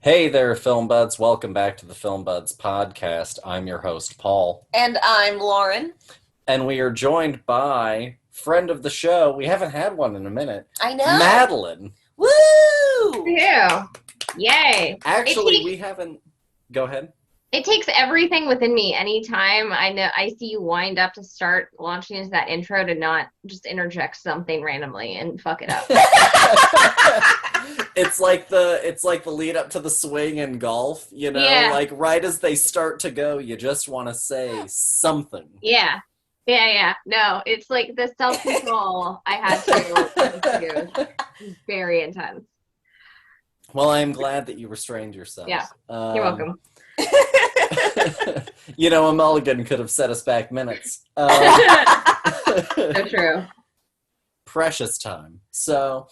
Hey there, Film Buds. Welcome back to the Film Buds podcast. I'm your host, Paul. And I'm Lauren. And we are joined by friend of the show. We haven't had one in a minute. I know. Madelaine. Woo! Yeah. Yay. Actually, we haven't... Go ahead. It takes everything within me. Anytime I see you wind up to start launching into that intro to not just interject something randomly and fuck it up. It's like the lead up to the swing in golf, you know? Yeah. Like right as they start to go, you just want to say something. Yeah. No, it's like the self-control I had to do. Very intense. Well, I'm glad that you restrained yourself. Yeah. You're welcome. You know, a mulligan could have set us back minutes. So true. Precious time. So,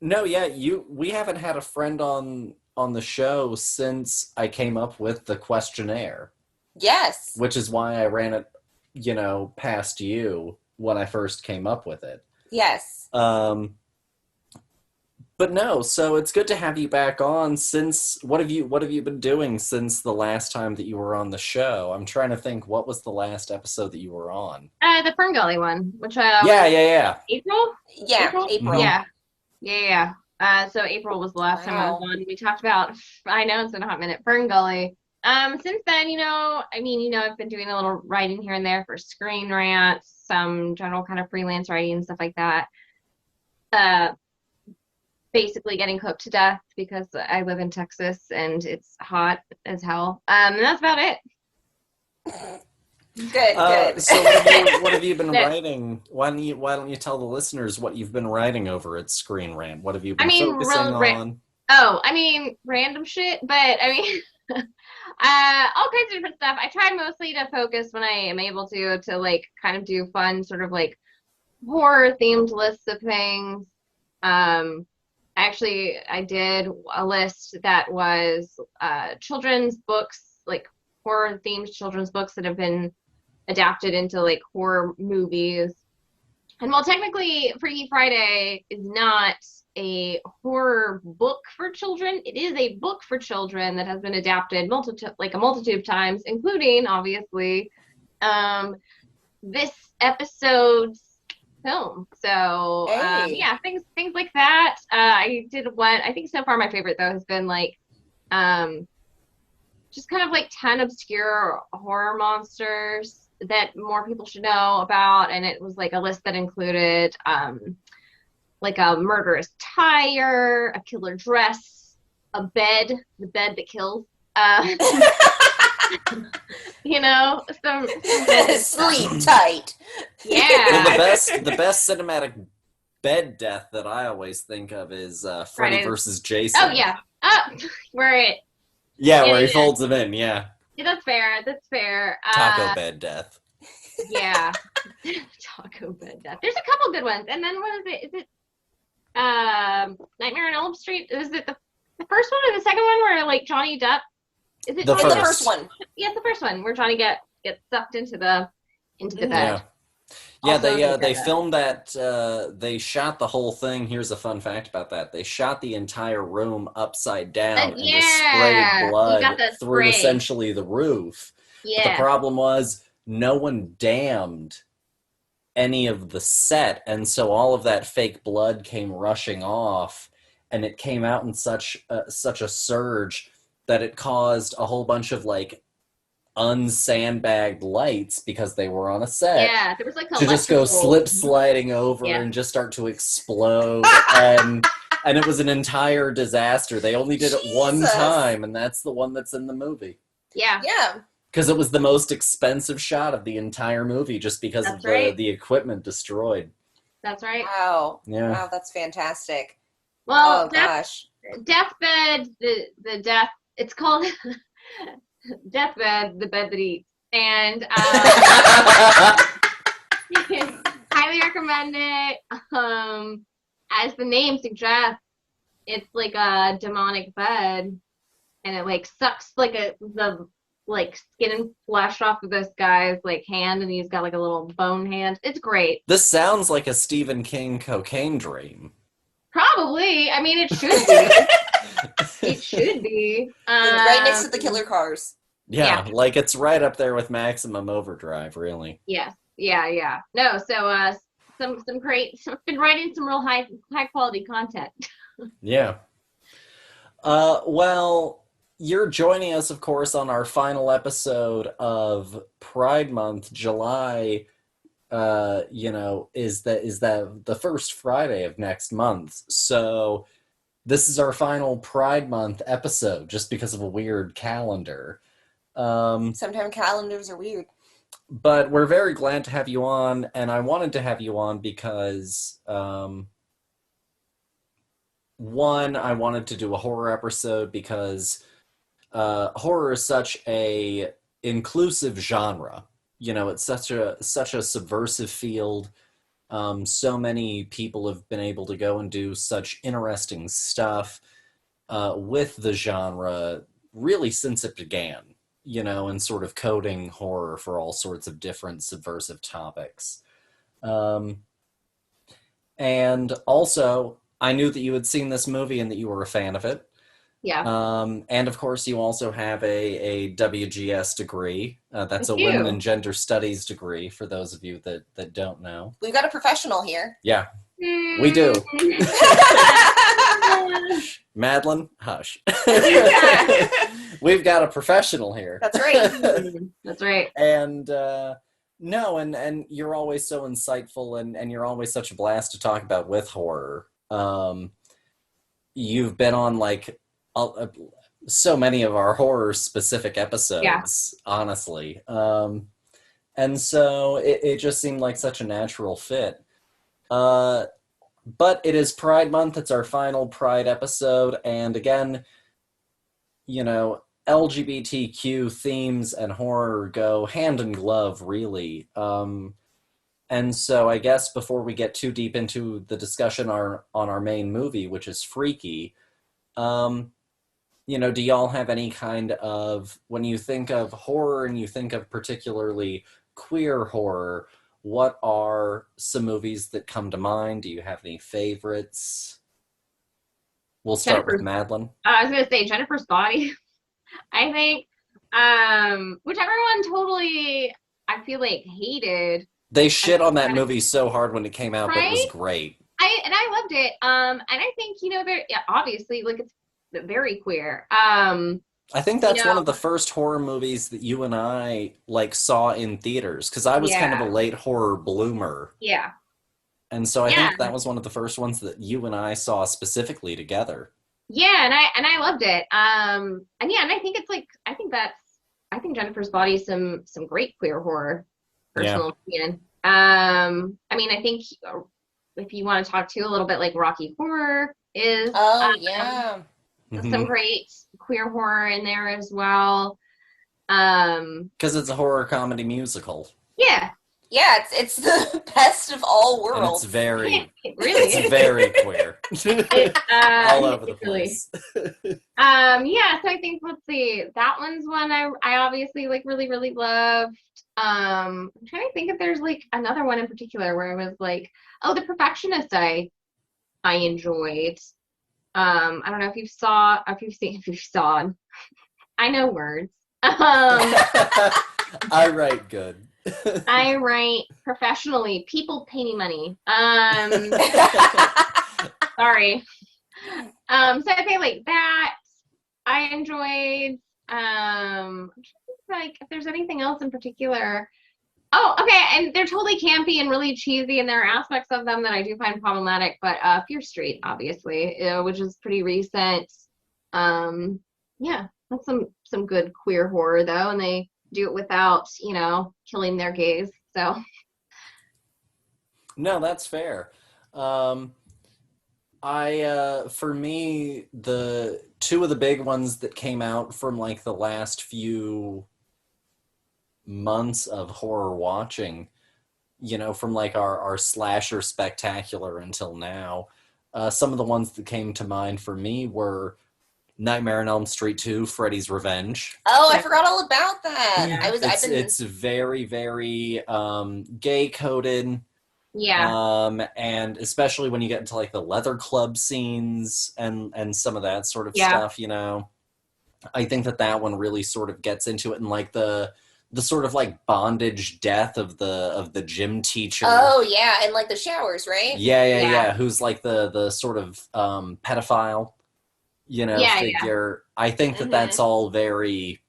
no, yeah, we haven't had a friend on the show since I came up with the questionnaire. Yes. Which is why I ran it, past you when I first came up with it. Yes. But no, so it's good to have you back on. Since what have you been doing since the last time that you were on the show? I'm trying to think, what was the last episode that you were on? The Fern Gully one, which Yeah. April? Yeah, April. Yeah. So April was the last time I was on. We talked about, I know it's been a hot minute, Fern Gully. Since then, I've been doing a little writing here and there for Screen Rants, some general kind of freelance writing, stuff like that. Basically getting cooked to death because I live in Texas and it's hot as hell. And that's about it. Good. So what have you been writing? Why don't you tell the listeners what you've been writing over at Screen Rant? What have you been focusing on? Random shit, but all kinds of different stuff. I try mostly to focus when I am able to like kind of do fun sort of like horror themed lists of things. Actually, I did a list that was children's books, like horror-themed children's books that have been adapted into like horror movies. And while technically Freaky Friday is not a horror book for children, it is a book for children that has been adapted a multitude of times, including, obviously, this episode's film. So things like that. I did one. I think so far my favorite though has been like just kind of like 10 obscure horror monsters that more people should know about, and it was like a list that included like a murderous tire, a killer dress, a bed, the bed that kills, some sleep tight. Yeah. Well, the best cinematic bed death that I always think of is Freddy versus Jason. Oh yeah. Where he folds him in. Yeah. That's fair. Taco bed death. Yeah. Taco bed death. There's a couple good ones. And then what is it? Is it Nightmare on Elm Street? Is it the first one or the second one where like Johnny Depp? Is it the first one? Yeah, it's the first one where Johnny gets sucked into the bed. Yeah, they filmed that. They shot the whole thing. Here's a fun fact about that: they shot the entire room upside down and just sprayed blood through essentially the roof. Yeah. But the problem was no one damned any of the set, and so all of that fake blood came rushing off, and it came out in such a surge that it caused a whole bunch of like unsandbagged lights because they were on a set. Yeah, there was like to just go slip sliding over and just start to explode, and it was an entire disaster. They only did it one time, and that's the one that's in the movie. Yeah. Because it was the most expensive shot of the entire movie, just because of the equipment destroyed. That's right. Wow. Yeah. Wow, that's fantastic. Well, gosh. Deathbed, the death. It's called Deathbed, the bed that eats, and highly recommend it. As the name suggests, it's like a demonic bed, and it like sucks like the skin and flesh off of this guy's like hand, and he's got like a little bone hand. It's great. This sounds like a Stephen King cocaine dream. Probably. I mean, it should be. It should be. Right next to the killer cars. Yeah, Yeah. like it's right up there with Maximum Overdrive, really. Yes. Yeah. No, so some great been writing some real high quality content. Yeah. Well, you're joining us, of course, on our final episode of Pride Month. July, is that the first Friday of next month. So this is our final Pride Month episode, just because of a weird calendar. Sometimes calendars are weird. But we're very glad to have you on, and I wanted to have you on because, one, I wanted to do a horror episode because horror is such a inclusive genre. It's such a subversive field. So many people have been able to go and do such interesting stuff with the genre really since it began. And sort of coding horror for all sorts of different subversive topics. And also, I knew that you had seen this movie and that you were a fan of it. Yeah. And of course, you also have a WGS degree. That's Thank a Women you. and Gender Studies degree, for those of you that don't know. We've got a professional here. Yeah, we do. Madelaine, hush. We've got a professional here. That's right. That's right. And no, and you're always so insightful, and you're always such a blast to talk about with horror. You've been on like so many of our horror specific episodes, honestly. And so it just seemed like such a natural fit. But it is Pride Month. It's our final Pride episode. And again, LGBTQ themes and horror go hand in glove, really. And so I guess before we get too deep into the discussion on our main movie, which is Freaky, do y'all have any kind of, when you think of horror and you think of particularly queer horror, what are some movies that come to mind? Do you have any favorites? We'll start with Madelaine. I was gonna say Jennifer's Body. I think, which everyone totally, I feel like, hated. They shit on that movie so hard when it came out, but it was great. I loved it. And I think obviously, like, it's very queer. I think that's one of the first horror movies that you and I saw in theaters, because I was kind of a late horror bloomer. Yeah. And so I think that was one of the first ones that you and I saw specifically together. Yeah, and I loved it. And I think it's like I think Jennifer's Body is some great queer horror. Personal opinion. I think if you want to talk to a little bit, like, Rocky Horror is some great queer horror in there as well. Because it's a horror comedy musical. Yeah. Yeah, it's the best of all worlds. And it's very, it really is. very queer. All over the place. So I think, let's see, that one's one I obviously really, really loved. I'm trying to think if there's like another one in particular where I was like, oh, The Perfectionist I enjoyed. I don't know if you saw, I know words. I write good. I write professionally. People pay me money. Sorry. So I think like that I enjoyed. I'm trying to think, like, if there's anything else in particular. Oh, okay, and they're totally campy and really cheesy, and there are aspects of them that I do find problematic. But Fear Street, obviously, which is pretty recent. That's some good queer horror though, and they do it without, killing their gays. So. No, that's fair. For me, the two of the big ones that came out from like the last few months of horror watching, from like our slasher spectacular until now, some of the ones that came to mind for me were Nightmare on Elm Street 2, Freddy's Revenge. Oh, I forgot all about that. It's very, very gay coded. Yeah. And especially when you get into like the leather club scenes and some of that sort of Yeah. stuff, I think that one really sort of gets into it, and like the sort of like bondage death of the gym teacher. Oh yeah, and like the showers, right? Yeah. Who's like the sort of pedophile, Yeah. figure. I think that that's all very,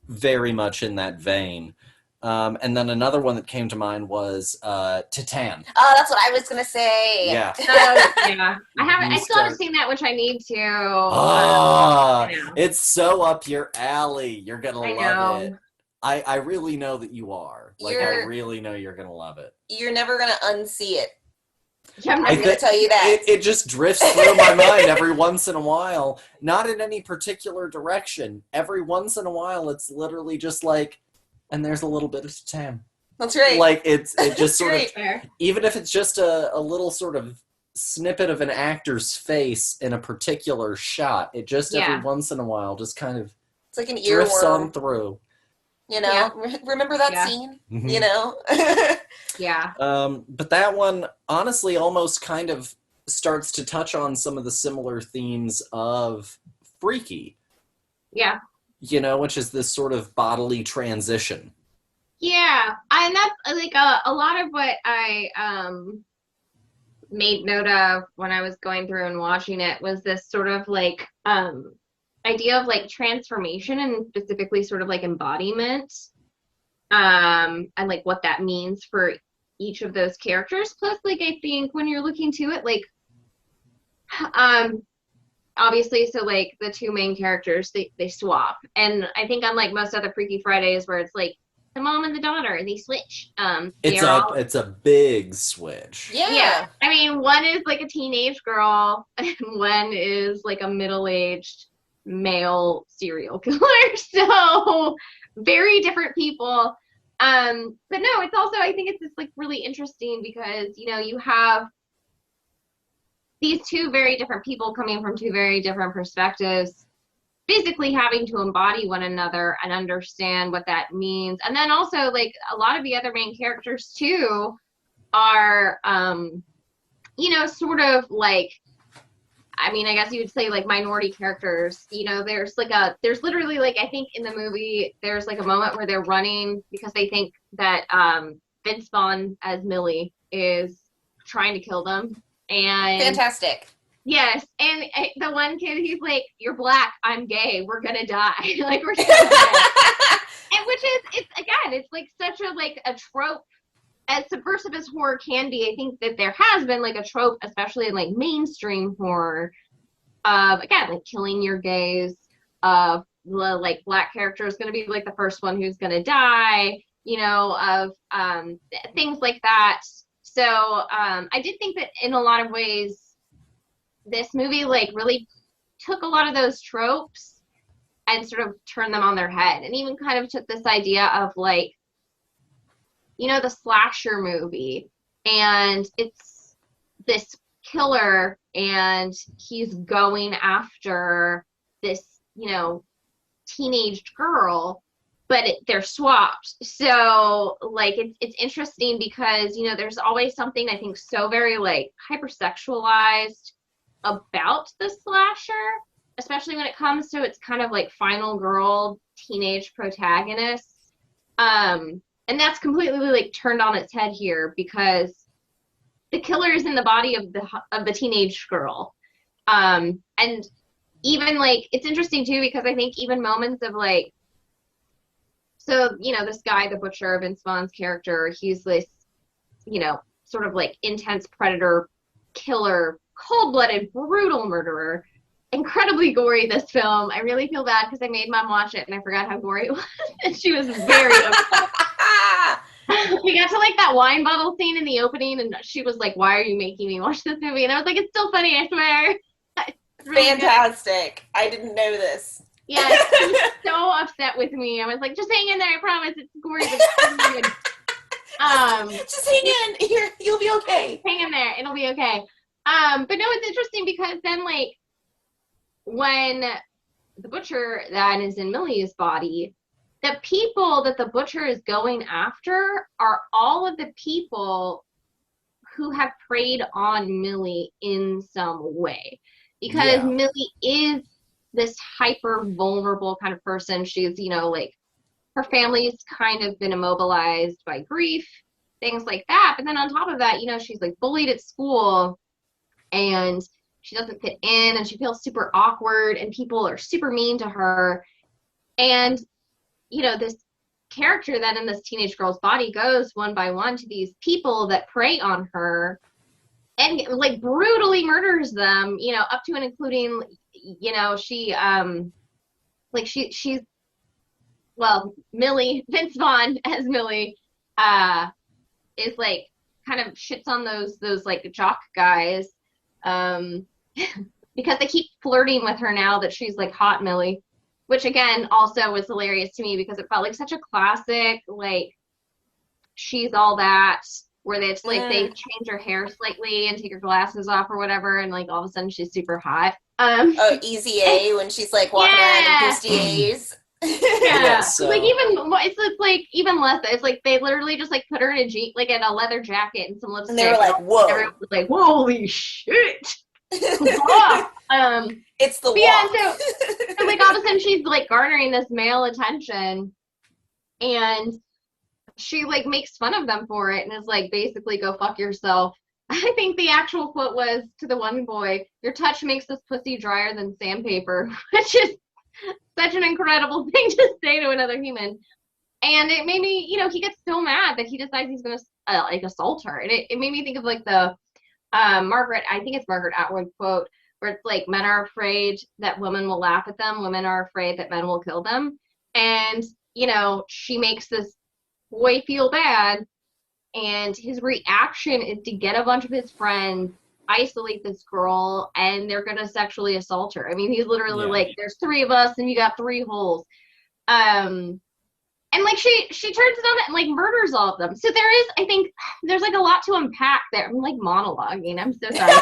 very much in that vein. And then another one that came to mind was Titan. Oh, that's what I was gonna say. Yeah. Yeah. I still haven't seen that, which I need to. It's so up your alley. You're gonna I love know. it. I really know that you are. Like, I really know you're gonna love it. You're never gonna unsee it. Yeah, I'm gonna tell you that. It just drifts through my mind every once in a while. Not in any particular direction. Every once in a while, it's literally just like, and there's a little bit of Titan. That's right. Like, it just sort of, Fair. even if it's just a little sort of snippet of an actor's face in a particular shot, it just every once in a while just kind of it's like an drifts earworm. on through. Remember that scene? Mm-hmm. Yeah. But that one honestly almost kind of starts to touch on some of the similar themes of Freaky. Yeah. Which is this sort of bodily transition. Yeah, and that's like a lot of what I made note of when I was going through and watching it was this sort of like idea of like transformation and specifically sort of like embodiment, and like what that means for each of those characters. Plus, like I think when you're looking to it, like obviously, so like the two main characters they swap, and I think unlike most other Freaky Fridays where it's like the mom and the daughter they switch, It's a big switch. Yeah. I mean, one is like a teenage girl and one is like a middle-aged male serial killer. So very different people. But no, it's also, I think it's just like really interesting because you have these two very different people coming from two very different perspectives, physically having to embody one another and understand what that means. And then also like a lot of the other main characters too are sort of like, I mean, I guess you would say like minority characters. There's literally like, I think in the movie there's like a moment where they're running because they think that Vince Vaughn as Millie is trying to kill them. And fantastic. Yes, and the one kid, he's like, "You're black, I'm gay, we're gonna die." Like we're so dead. And which is, it's like such a trope. As subversive as horror can be, I think that there has been like a trope, especially in like mainstream horror, of again like killing your gays, of the like black character is gonna be like the first one who's gonna die, of things like that. So I did think that in a lot of ways this movie like really took a lot of those tropes and sort of turned them on their head, and even kind of took this idea of like the slasher movie, and it's this killer and he's going after this teenage girl, but they're swapped. So like it's interesting because there's always something I think so very like hypersexualized about the slasher, especially when it comes to its kind of like final girl teenage protagonists, and that's completely like turned on its head here because the killer is in the body of the teenage girl, and even like it's interesting too because I think even moments of like, so this guy, the butcher, Vince Vaughn's character, he's this sort of like intense predator killer, cold-blooded, brutal murderer, incredibly gory. This film, I really feel bad because I made Mom watch it and I forgot how gory it was, and she was very upset. We got to like that wine bottle scene in the opening, and she was like, "Why are you making me watch this movie?" And I was like, "It's still funny, I swear." Really fantastic. Good. I didn't know this. Yeah, she was so upset with me. I was like, "Just hang in there. I promise it's gory, but it's good." Just hang in here. You'll be okay. Hang in there. It'll be okay. But no, it's interesting because then like when the butcher that is in Millie's body, the people that the butcher is going after are all of the people who have preyed on Millie in some way. Because Millie is this hyper vulnerable kind of person. She's, you know, like, her family's kind of been immobilized by grief, things like that. But then on top of that, you know, she's like bullied at school and she doesn't fit in and she feels super awkward and people are super mean to her. And, you know, this character then in this teenage girl's body goes one by one to these people that prey on her and like brutally murders them, you know, up to and including, you know, she's well, Millie, Vince Vaughn as Millie, is like kind of shits on those like jock guys, because they keep flirting with her now that she's like hot Millie, which again also was hilarious to me because it felt like such a classic, like, She's All That, where they like they change her hair slightly and take her glasses off or whatever, and like all of a sudden she's super hot. Oh, Easy A when she's like walking around in bustiers. Yeah, so. Like even it's like even less. It's like they literally just like put her in a jean, like in a leather jacket and some lipstick. And they were like, "Whoa!" Everyone was like, "Holy shit!" It's the walk. Yeah, so like all of a sudden she's like garnering this male attention, and she like makes fun of them for it, and is like basically go fuck yourself. I think the actual quote was to the one boy, "Your touch makes this pussy drier than sandpaper," which is such an incredible thing to say to another human. And it made me, you know, he gets so mad that he decides he's going to like assault her. And it made me think of like the Margaret, I think it's Margaret Atwood quote, where it's like, men are afraid that women will laugh at them. Women are afraid that men will kill them. And, you know, she makes this boy feel bad. And his reaction is to get a bunch of his friends, isolate this girl, and they're gonna sexually assault her. I mean, he's literally like, "There's 3 of us, and you got 3 holes," and like she turns it on and like murders all of them. So there is, I think, there's like a lot to unpack there. I'm like monologuing. I'm so sorry.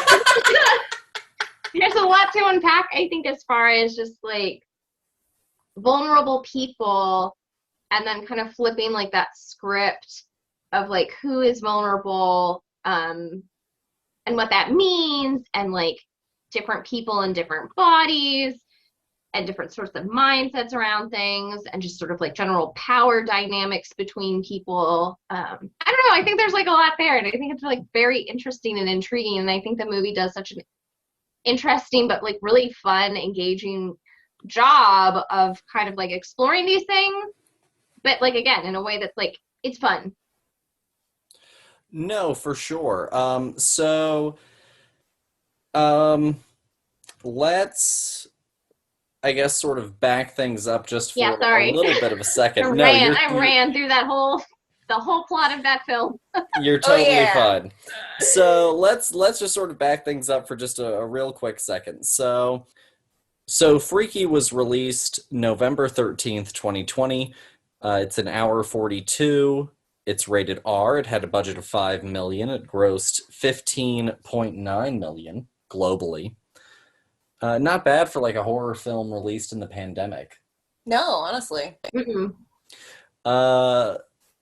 There's a lot to unpack, I think, as far as just like vulnerable people, and then kind of flipping like that script of like who is vulnerable, and what that means, and like different people in different bodies and different sorts of mindsets around things, and just sort of like general power dynamics between people. I don't know, I think there's like a lot there, and I think it's like very interesting and intriguing, and I think the movie does such an interesting but like really fun, engaging job of kind of like exploring these things, but like again in a way that's like, it's fun. No, for sure. Let's, I guess, sort of back things up just for a little bit of a second. I ran through the whole plot of that film. You're totally fine. So let's just sort of back things up for just a real quick second. So Freaky was released November 13th, 2020. It's an hour 42. It's rated R. It had a budget of $5 million. It grossed $15.9 million globally. Not bad for like a horror film released in the pandemic. No, honestly.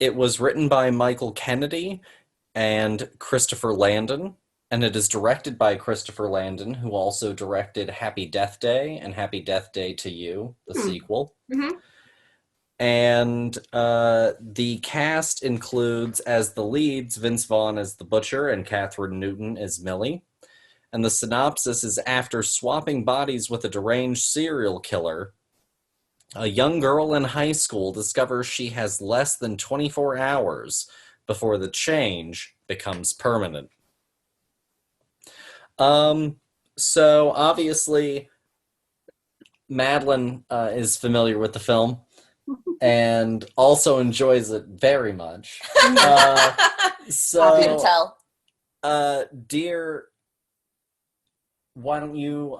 It was written by Michael Kennedy and Christopher Landon, and it is directed by Christopher Landon, who also directed Happy Death Day and Happy Death Day to You, the sequel. And the cast includes, as the leads, Vince Vaughn as the Butcher and Kathryn Newton as Millie. And the synopsis is, after swapping bodies with a deranged serial killer, a young girl in high school discovers she has less than 24 hours before the change becomes permanent. So obviously, Madelaine is familiar with the film and also enjoys it very much. So, I can tell. Dear, why don't you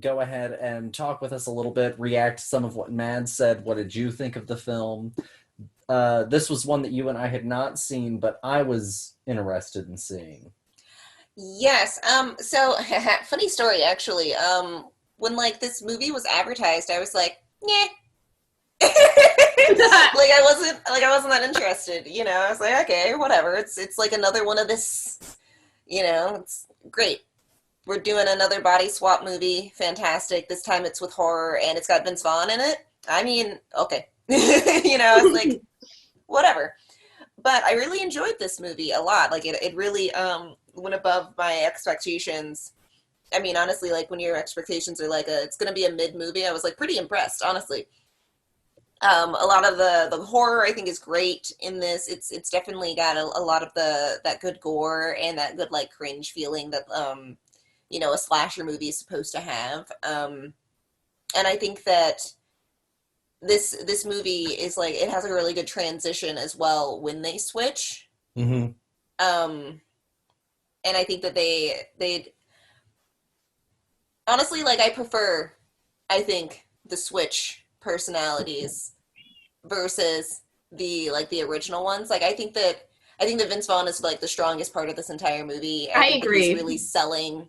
go ahead and talk with us a little bit, react to some of what Mad said. What did you think of the film? This was one that you and I had not seen, but I was interested in seeing. Yes. So, funny story, actually. When, like, this movie was advertised, I was like, yeah. I wasn't that interested, you know. I was like, okay, whatever. It's like another one of this It's great. We're doing another body swap movie. Fantastic. This time it's with horror and it's got Vince Vaughn in it. I mean, okay. It's like, whatever. But I really enjoyed this movie a lot. Like, it really went above my expectations. I mean, honestly, like, when your expectations are like, it's going to be a mid movie, I was like pretty impressed, honestly. A lot of the horror I think is great in this. It's definitely got a lot of that good gore and that good like cringe feeling that a slasher movie is supposed to have. And I think that this movie is like, it has a really good transition as well when they switch. Mm-hmm. And I think that they honestly, like, I think the switch personalities versus the original ones. Like, I think that Vince Vaughn is like the strongest part of this entire movie. I I think that he's agree. really selling,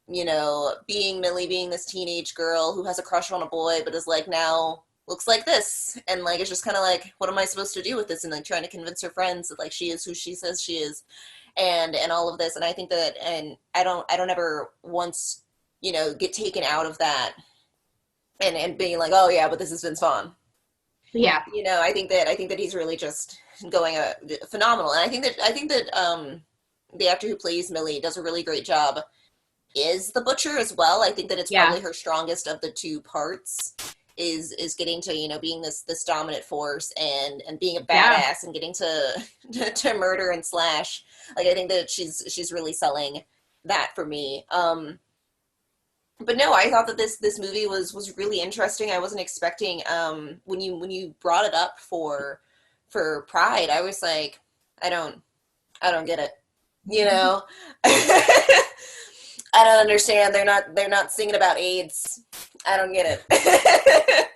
being Millie, being this teenage girl who has a crush on a boy, but is like now looks like this, and like it's just kind of like, what am I supposed to do with this? And like trying to convince her friends that like she is who she says she is, and all of this. And I think that, and I don't ever once get taken out of that and being like, oh yeah, but this is Vince Vaughn. Yeah. I think that he's really just going phenomenal, and I think that the actor who plays Millie does a really great job. Is the butcher as well? I think that it's Yeah. probably her strongest of the two parts. Is getting to being this dominant force and being a Yeah. badass and getting to to murder and slash. Like, I think that she's really selling that for me. But no, I thought that this movie was really interesting. I wasn't expecting when you brought it up for Pride, I was like, I don't I don't get it. You know? I don't understand. They're not singing about AIDS. I don't get it.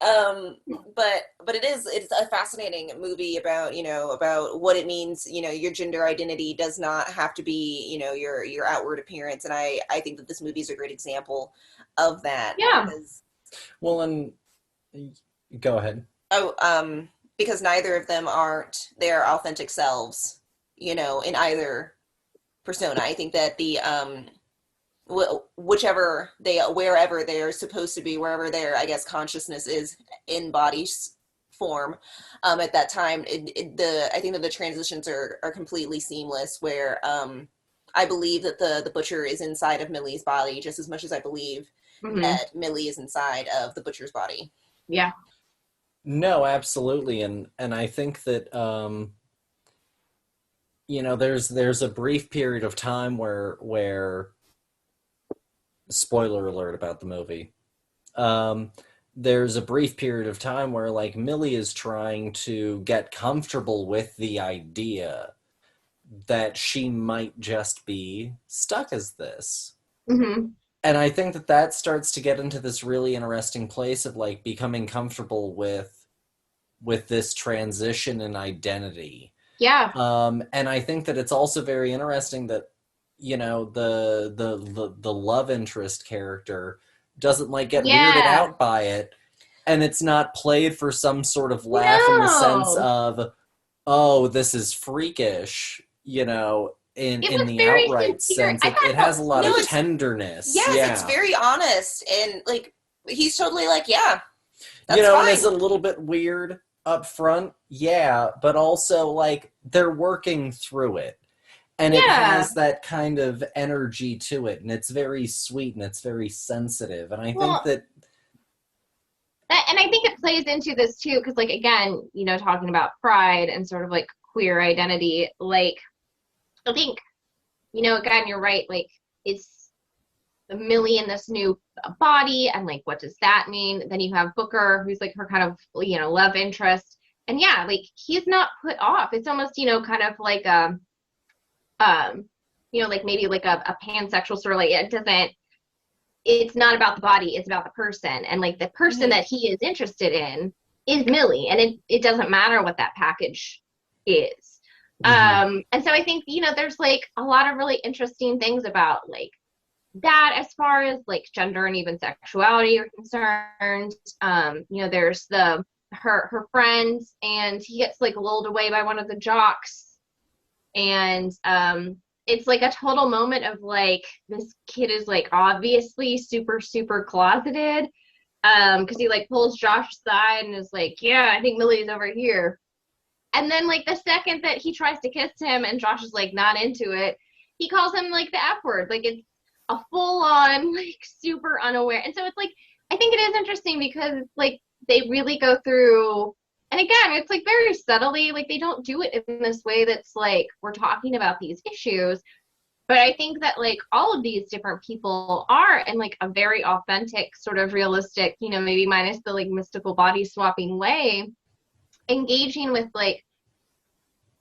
um but it's a fascinating movie about about what it means. Your gender identity does not have to be your outward appearance, and I think that this movie is a great example of that Yeah. Well, and go ahead. oh because neither of them aren't their authentic selves in either persona. I think that the whichever wherever they're supposed to be, wherever their, I guess, consciousness is in body form at that time, I think that the transitions are completely seamless, where I believe that the butcher is inside of Millie's body just as much as I believe Hmm. that Millie is inside of the butcher's body. Yeah. No, absolutely, and I think that there's a brief period of time where spoiler alert about the movie. Um, there's a brief period of time where like Millie is trying to get comfortable with the idea that she might just be stuck as this. Hmm. And I think that starts to get into this really interesting place of like becoming comfortable with this transition in identity. Yeah. And I think that it's also very interesting that the love interest character doesn't like get weirded Yeah. out by it, and it's not played for some sort of laugh in the sense No. of, oh, this is freakish, It in was the very outright sincere. sense. I It thought has a lot No, of it's tenderness. yes, it's Yeah. very honest, and like he's totally like, yeah, that's And it's fine. a little bit weird up front, yeah, but also like they're working through it. And it yeah. has that kind of energy to it, and it's very sweet and it's very sensitive. And I think Well, that and I think it plays into this too, because like again, talking about pride and sort of like queer identity, like I think, again, you're right, like it's Millie in this new body, and like what does that mean? Then you have Booker, who's like her kind of love interest, and yeah, like he's not put off. It's almost kind of like um like maybe like a pansexual sort of, like it doesn't, it's not about the body, it's about the person, and like the person Mhm. that he is interested in is Millie, and it doesn't matter what that package is. mhm. And so I think there's like a lot of really interesting things about like that as far as like gender and even sexuality are concerned. There's her friends, and he gets like lulled away by one of the jocks, and it's like a total moment of like this kid is like obviously super super closeted, because he like pulls Josh aside and is like, yeah, I think Millie's over here. And then like the second that he tries to kiss him and Josh is like not into it, he calls him like the F word. Like it's a full on like super unaware. And so it's like I think it is interesting because like they really go through, and again, it's like very subtly, like they don't do it in this way that's like we're talking about these issues. But I think that like all of these different people are in like a very authentic, sort of realistic, you know, maybe minus the like mystical body swapping way, engaging with like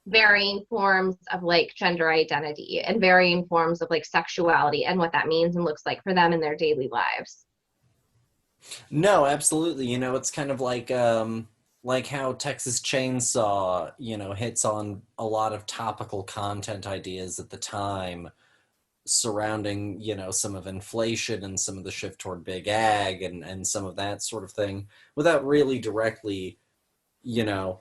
varying forms of like gender identity and varying forms of like sexuality and what that means and looks like for them in their daily lives. No, absolutely. You know, it's kind of like how Texas Chainsaw, you know, hits on a lot of topical content ideas at the time surrounding, you know, some of inflation and some of the shift toward big ag and some of that sort of thing without really directly, you know,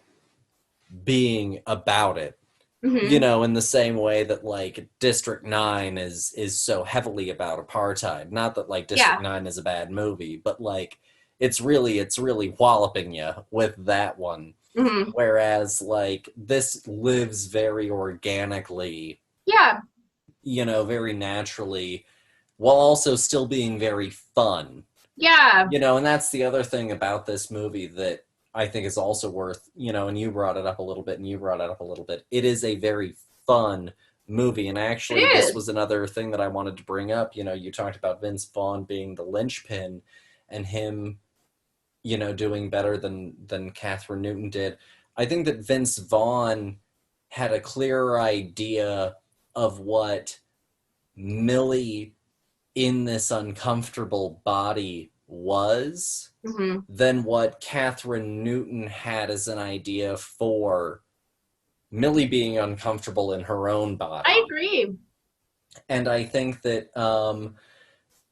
being about it. You Mm-hmm. know, in the same way that like District 9 is so heavily about apartheid. Not that like District Yeah. 9 is a bad movie, but like it's really walloping you with that one. Mm-hmm. Whereas like this lives very organically, Yeah. you know, very naturally, while also still being very fun. Yeah. You know, and that's the other thing about this movie that I think is also worth, you know, and you brought it up a little bit and you brought it up a little bit. It is a very fun movie. And It actually, this is. was another thing that I wanted to bring up. You know, you talked about Vince Vaughn being the linchpin and him, you know, doing better than Kathryn Newton did. I think that Vince Vaughn had a clearer idea of what Millie in this uncomfortable body was Mm-hmm. than what Kathryn Newton had as an idea for Millie being uncomfortable in her own I body. agree. And I think that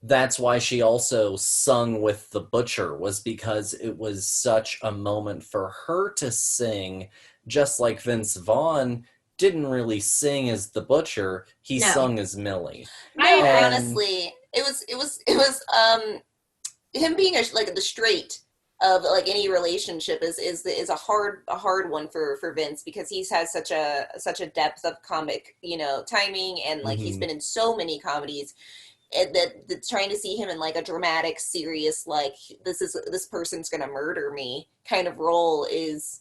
that's why she also sung with the butcher, was because it was such a moment for her to sing, just like Vince Vaughn didn't really sing as the butcher, he No. sung as Millie. I No, agree. And honestly, it was him being like the straight of like any relationship is a hard one for Vince because he's has such a depth of comic, you know, timing, and like he's mhm. been in so many comedies, and that trying to see him in like a dramatic, serious, like this person's gonna murder me kind of role is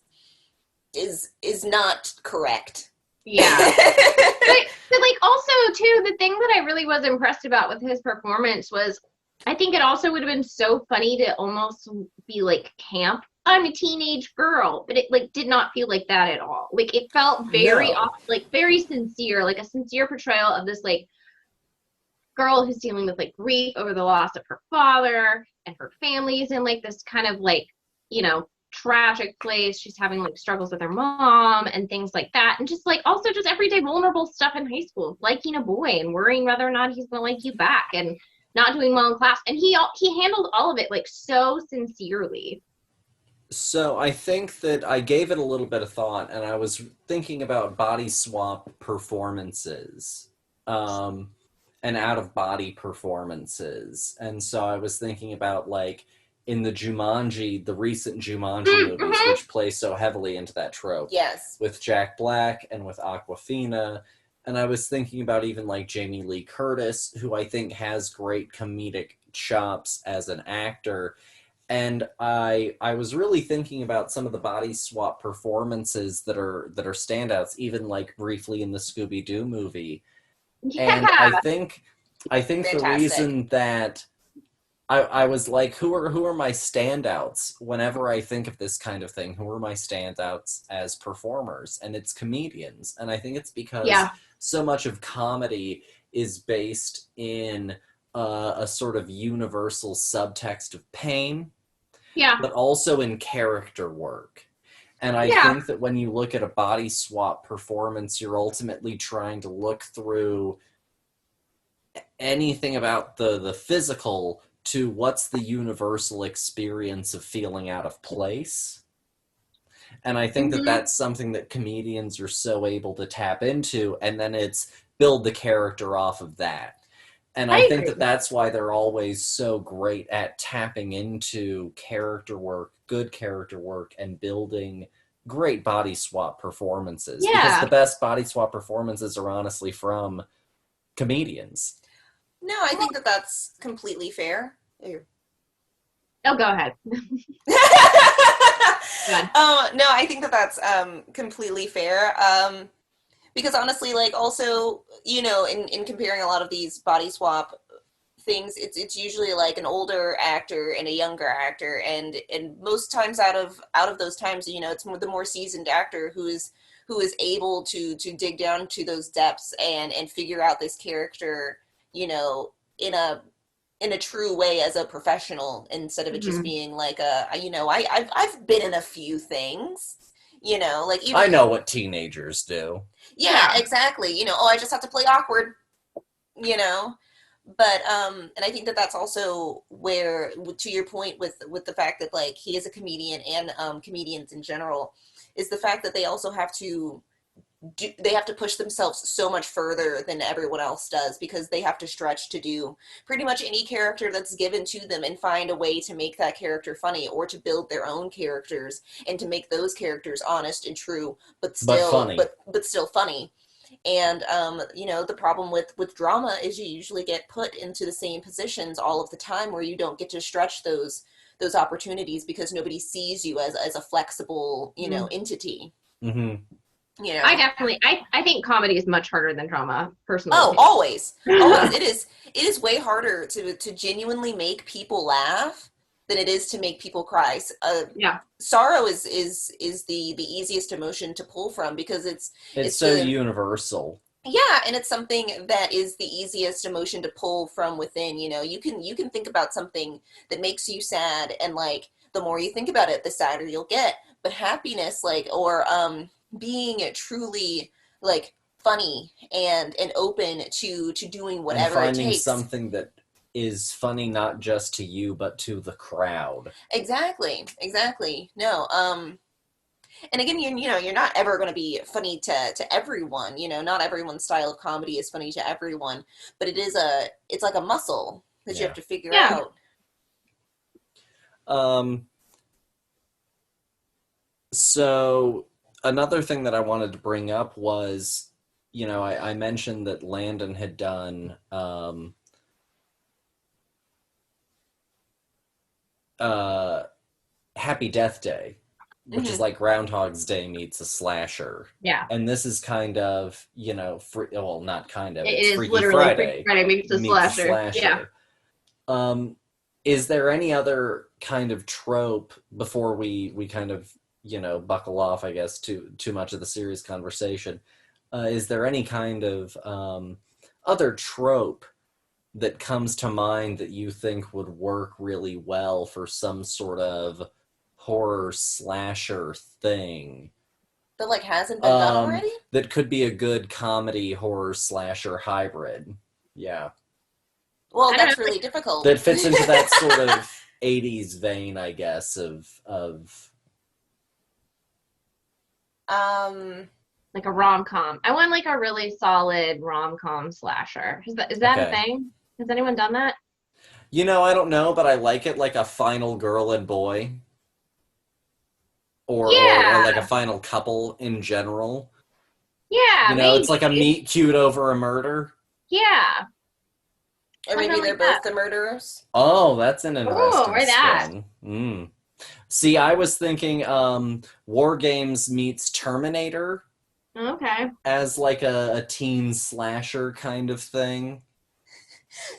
not correct. Yeah. But like also too, the thing that I really was impressed about with his performance was I think it also would have been so funny to almost be like camp. I'm a teenage girl, but it like did not feel like that at all. Like it felt very off, No. like very sincere, like a sincere portrayal of this like girl who's dealing with like grief over the loss of her father, and her family's in like this kind of like, you know, tragic place. She's having like struggles with her mom and things like that. And just like also just everyday vulnerable stuff in high school, liking a boy and worrying whether or not he's gonna like you back and not doing well in class. And he handled all of it like so sincerely. So I think that I gave it a little bit of thought, and I was thinking about body swap performances, um, and out of body performances, and so I was thinking about like in the recent Jumanji movies, Mm-hmm. which play so heavily into that trope, Yes. with Jack Black and with Aquafina, and I was thinking about even like Jamie Lee Curtis, who I think has great comedic chops as an actor, and I was really thinking about some of the body swap performances that are standouts, even like briefly in the Scooby Doo movie. And Yeah. I think the Fantastic. reason that I was like, who are my standouts whenever I think of this kind of thing? Who are my standouts as performers? And it's comedians. And I think it's because Yeah. so much of comedy is based in a sort of universal subtext of pain, Yeah. but also in character work. And I Yeah. think that when you look at a body swap performance, you're ultimately trying to look through anything about the physical to what's the universal experience of feeling out of place. And I think that Mhm. that's something that comedians are so able to tap into, and then it's build the character off of that. And I I think agree. that that's why they're always so great at tapping into character work, good character work, and building great body swap performances. Because the Yeah. best body swap performances are honestly from comedians. No, I think that that's completely fair. Oh, go ahead. Go ahead. No, I think that that's completely fair. Because honestly, like also, in comparing a lot of these body swap things, it's usually like an older actor and a younger actor, and most times out of those times, it's the more seasoned actor who is able to dig down to those depths and figure out this character, in a true way as a professional, instead of it just Mhm. being like I've been in a few things, like even I know what teenagers do. yeah, Yeah. exactly, I just have to play awkward, you know but and I think that that's also where, to your point with the fact that like he is a comedian, and comedians in general, is the fact that they also have to push themselves so much further than everyone else does, because they have to stretch to do pretty much any character that's given to them, and find a way to make that character funny, or to build their own characters and to make those characters honest and true, but But still funny. but still funny. And the problem with drama is you usually get put into the same positions all of the time, where you don't get to stretch those opportunities, because nobody sees you as a flexible, Mhm. entity. Hmm. You I know. definitely, I think comedy is much harder than drama, personal Oh, opinion. always, always. It is way harder to genuinely make people laugh than it is to make people cry. Yeah. Sorrow is the easiest emotion to pull from, because it's It's it's so the universal. yeah, and it's something that is the easiest emotion to pull from within. You can think about something that makes you sad, and like the more you think about it, the sadder you'll get. But happiness, like, or being truly like funny and open to doing And whatever it finding takes. something that is funny not just to you, but to the crowd. Exactly, exactly. No, and again, you're not ever going to be funny to everyone. Not everyone's style of comedy is funny to everyone, but it's like a muscle that you have Yeah. to figure Yeah. out. Um, so another thing that I wanted to bring up was, I mentioned that Landon had done uh, Happy Death Day, which is Hmm. like Groundhog's Day meets a slasher. Yeah. And this is kind of, well, not kind of, It it's is Freaky literally Freaky Friday Friday meets the meets a slasher. Yeah. slasher. Um, is there any other kind of trope before we kind of buckle off, I guess, too much of the serious conversation? Is there any kind of other trope that comes to mind that you think would work really well for some sort of horror slasher thing? That like hasn't been done already. That could be a good comedy horror slasher hybrid. Yeah. Well, I don't know. that's really difficult. That fits into that sort of 80s vein, I guess, of um, Like a rom-com. I want like a really solid rom-com slasher. Is that a okay. thing? Has anyone done that? I don't know, but I like it like a final girl and boy, or Yeah. like a final couple in general. Yeah, It's maybe. like a meet cute over a murder. Yeah. or Something maybe like they're that. both the murderers. Oh, that's an Oh, interesting or that. spin. Mm. See, I was thinking War Games meets Terminator Okay. as like a teen slasher kind of thing.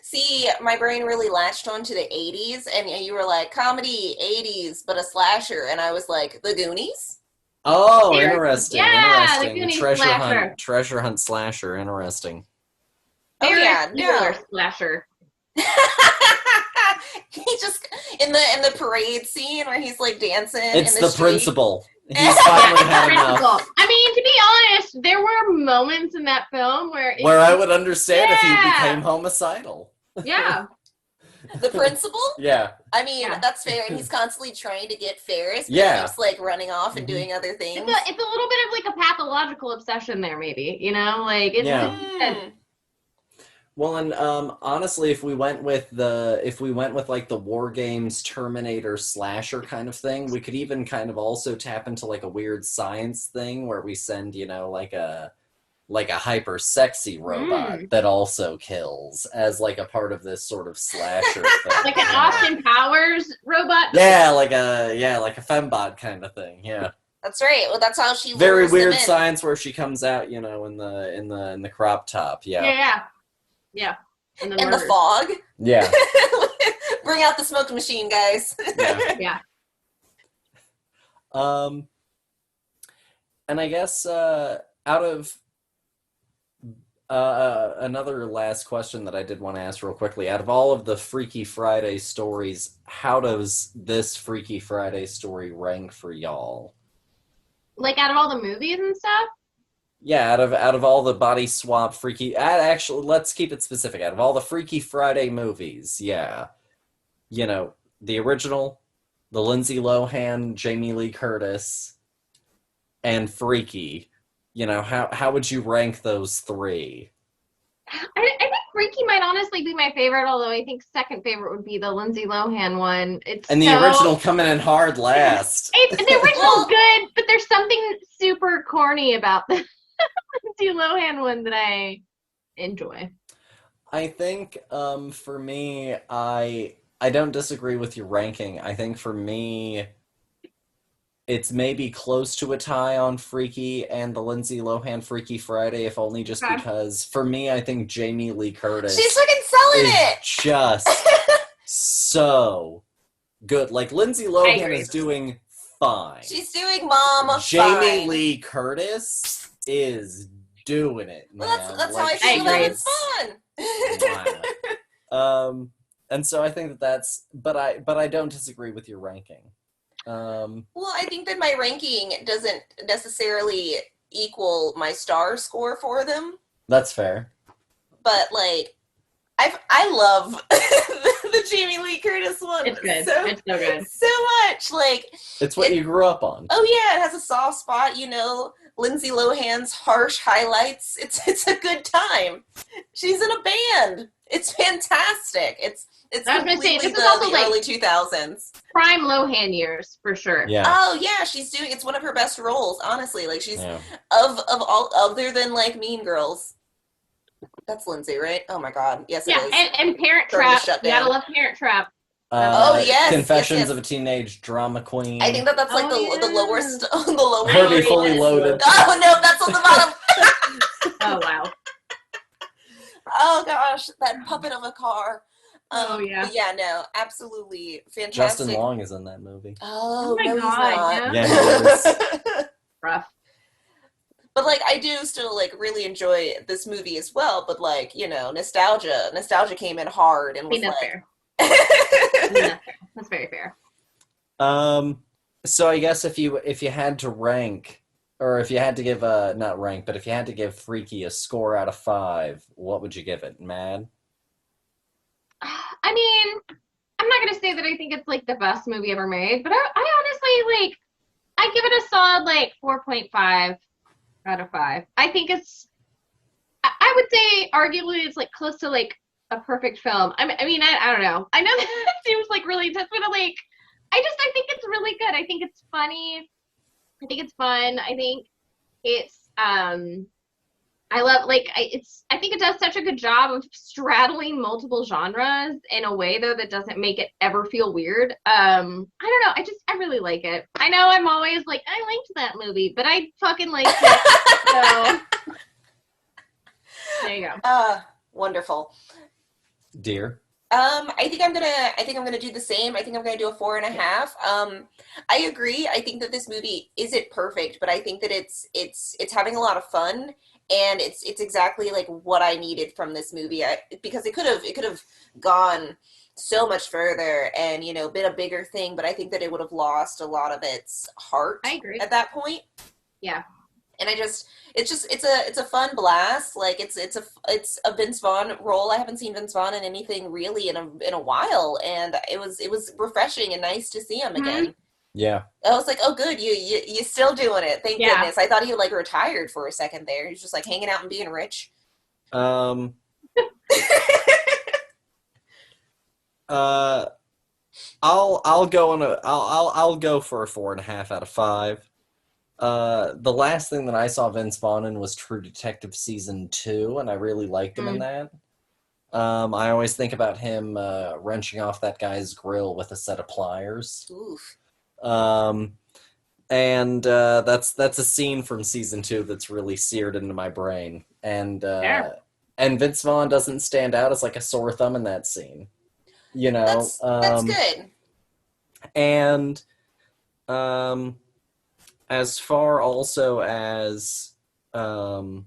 See, my brain really latched onto the 80s, and you were like, comedy, 80s, but a slasher. And I was like, The Goonies? Oh, There, interesting, yeah, the interesting. Goonies slasher. Treasure hunt slasher, interesting. Oh, Ferris yeah, Bueller no. slasher. He just, in the parade scene where he's like dancing in It's the the street. principal. He's Yeah, finally it's the had principal. enough. I mean, to be honest, there were moments in that film where Where I would understand if he became yeah, homicidal. yeah. The principal? Yeah. I mean, Yeah. that's fair, and he's constantly trying to get Ferris, but Yeah. he keeps, like, running off and doing other things. It's a little bit of, like, a pathological obsession there, maybe, you know? Like, it's Yeah. Well, and honestly, if we went with like the War Games Terminator slasher kind of thing, we could even kind of also tap into like a weird science thing where we send, like a hyper sexy robot that also kills as like a part of this sort of slasher thing. like an Austin Powers robot. Yeah, like a fembot kind of thing. Yeah. That's right. Well, that's how she Very lures weird them in. science where she comes out, in the crop top. Yeah. Yeah. And the fog. Yeah. Bring out the smoke machine, guys. Yeah. And I guess out of another last question that I did want to ask real quickly, out of all of the Freaky Friday stories, how does this Freaky Friday story rank for y'all? Like out of all the movies and stuff? Yeah, out of all the body swap freaky, actually, let's keep it specific. Out of all the Freaky Friday movies, yeah, the original, the Lindsay Lohan, Jamie Lee Curtis, and Freaky. How would you rank those three? I think Freaky might honestly be my favorite, although I think second favorite would be the Lindsay Lohan one. And the original coming in hard last. The original's good, but there's something super corny about the Lindsay Lohan one that I enjoy. I think for me, I don't disagree with your ranking. I think for me, it's maybe close to a tie on Freaky and the Lindsay Lohan Freaky Friday, if only just because, for me, I think Jamie Lee Curtis She's fucking selling it! Just so good. Like, Lindsay Lohan is doing fine. She's doing mom Jamie fine. Lee Curtis is doing it, man. Well, that's how I feel about It's fun. And so I think that's, but I don't disagree with your ranking. Well, I think that my ranking doesn't necessarily equal my star score for them. That's fair. But like, I love the Jamie Lee Curtis one. It's good. It's so good. So much. Like, it's what you grew up on. Oh yeah, it has a soft spot. Lindsay Lohan's harsh highlights. It's a good time. She's in a band. It's fantastic. It's I was gonna say, this is also the early 2000s. Prime Lohan years for sure. Yeah. Oh yeah, it's one of her best roles. Honestly, like she's of all other than like Mean Girls. That's Lindsay, right? Oh my God, yes it is. And Parent Trap. You gotta love Parent Trap. Yes, Confessions of a Teenage Drama Queen. I think that's like the lowest, the lower. Herbie Fully Loaded. Oh no, that's on the bottom. Oh wow. Oh gosh, that puppet of a car. Yeah, no, absolutely fantastic. Justin Long is in that movie. Oh my no, God, he's not. Yeah, he is. Rough. But like, I do still like really enjoy this movie as well. But like, nostalgia came in hard and was that's like. fair. That's fair. That's very fair. So I guess if you had to rank, or if you had to give not rank, but if you had to give Freaky a score out of 5, what would you give it, Mad? I mean, I'm not gonna say that I think it's like the best movie ever made, but I honestly like, I give it a solid like 4.5 out of 5. I think I would say arguably it's like close to like a perfect film. I mean, I don't know. I know that seems like really intense, but like, I think it's really good. I think it's funny. I think it's fun. I think it's I love I think it does such a good job of straddling multiple genres in a way though that doesn't make it ever feel weird. I don't know. I really like it. I know I'm always like, I liked that movie, but I fucking liked it. So there you go. Wonderful. Dear. I think I'm gonna do the same. I think I'm gonna do a 4.5. I agree. I think that this movie isn't perfect, but I think that it's having a lot of fun, and it's exactly like what I needed from this movie. Because it could have gone so much further and been a bigger thing, but I think that it would have lost a lot of its heart. I agree. At that point. Yeah. And it's a fun blast. Like it's a Vince Vaughn role. I haven't seen Vince Vaughn in anything really in a while, and it was refreshing and nice to see him again. Yeah. I was like, oh, good, you still doing it? Thank goodness. I thought he like retired for a second there. He was just like hanging out and being rich. I'll go for a 4.5 out of 5. The last thing that I saw Vince Vaughn in was True Detective Season 2, and I really liked him in that. I always think about him wrenching off that guy's grill with a set of pliers. Oof. And that's a scene from Season 2 that's really seared into my brain. And Vince Vaughn doesn't stand out as like a sore thumb in that scene. You know? That's good. And as far also as the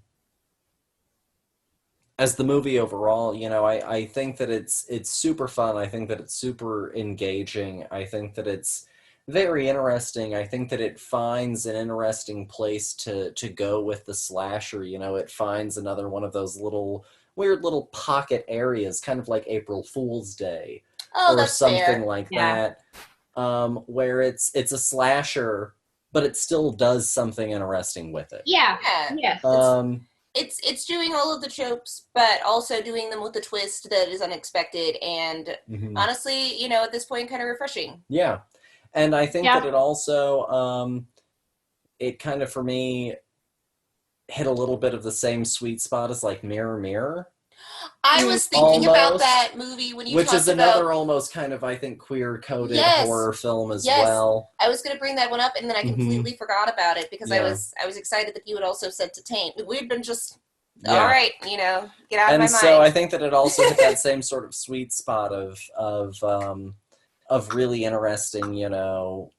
movie overall, you know, I think that it's super fun. I think that it's super engaging. I think that it's very interesting. I think that it finds an interesting place to go with the slasher. You know, it finds another one of those weird little pocket areas, kind of like April Fool's Day or something fair. like that, where it's a slasher, but it still does something interesting with it. Yeah. It's doing all of the tropes, but also doing them with a twist that is unexpected and honestly, you know, at this point, kind of refreshing. Yeah. And I think that it also, it kind of, for me, hit a little bit of the same sweet spot as, like, Mirror, Mirror. I was thinking about that movie when you talked about... Which is another almost kind of, I think, queer-coded horror film as well. I was going to bring that one up, and then I completely forgot about it, because I was excited that you had also said to Taint. We'd been just... All right, you know, get out of my mind. And so I think that it also hit that same sort of sweet spot of really interesting, you know,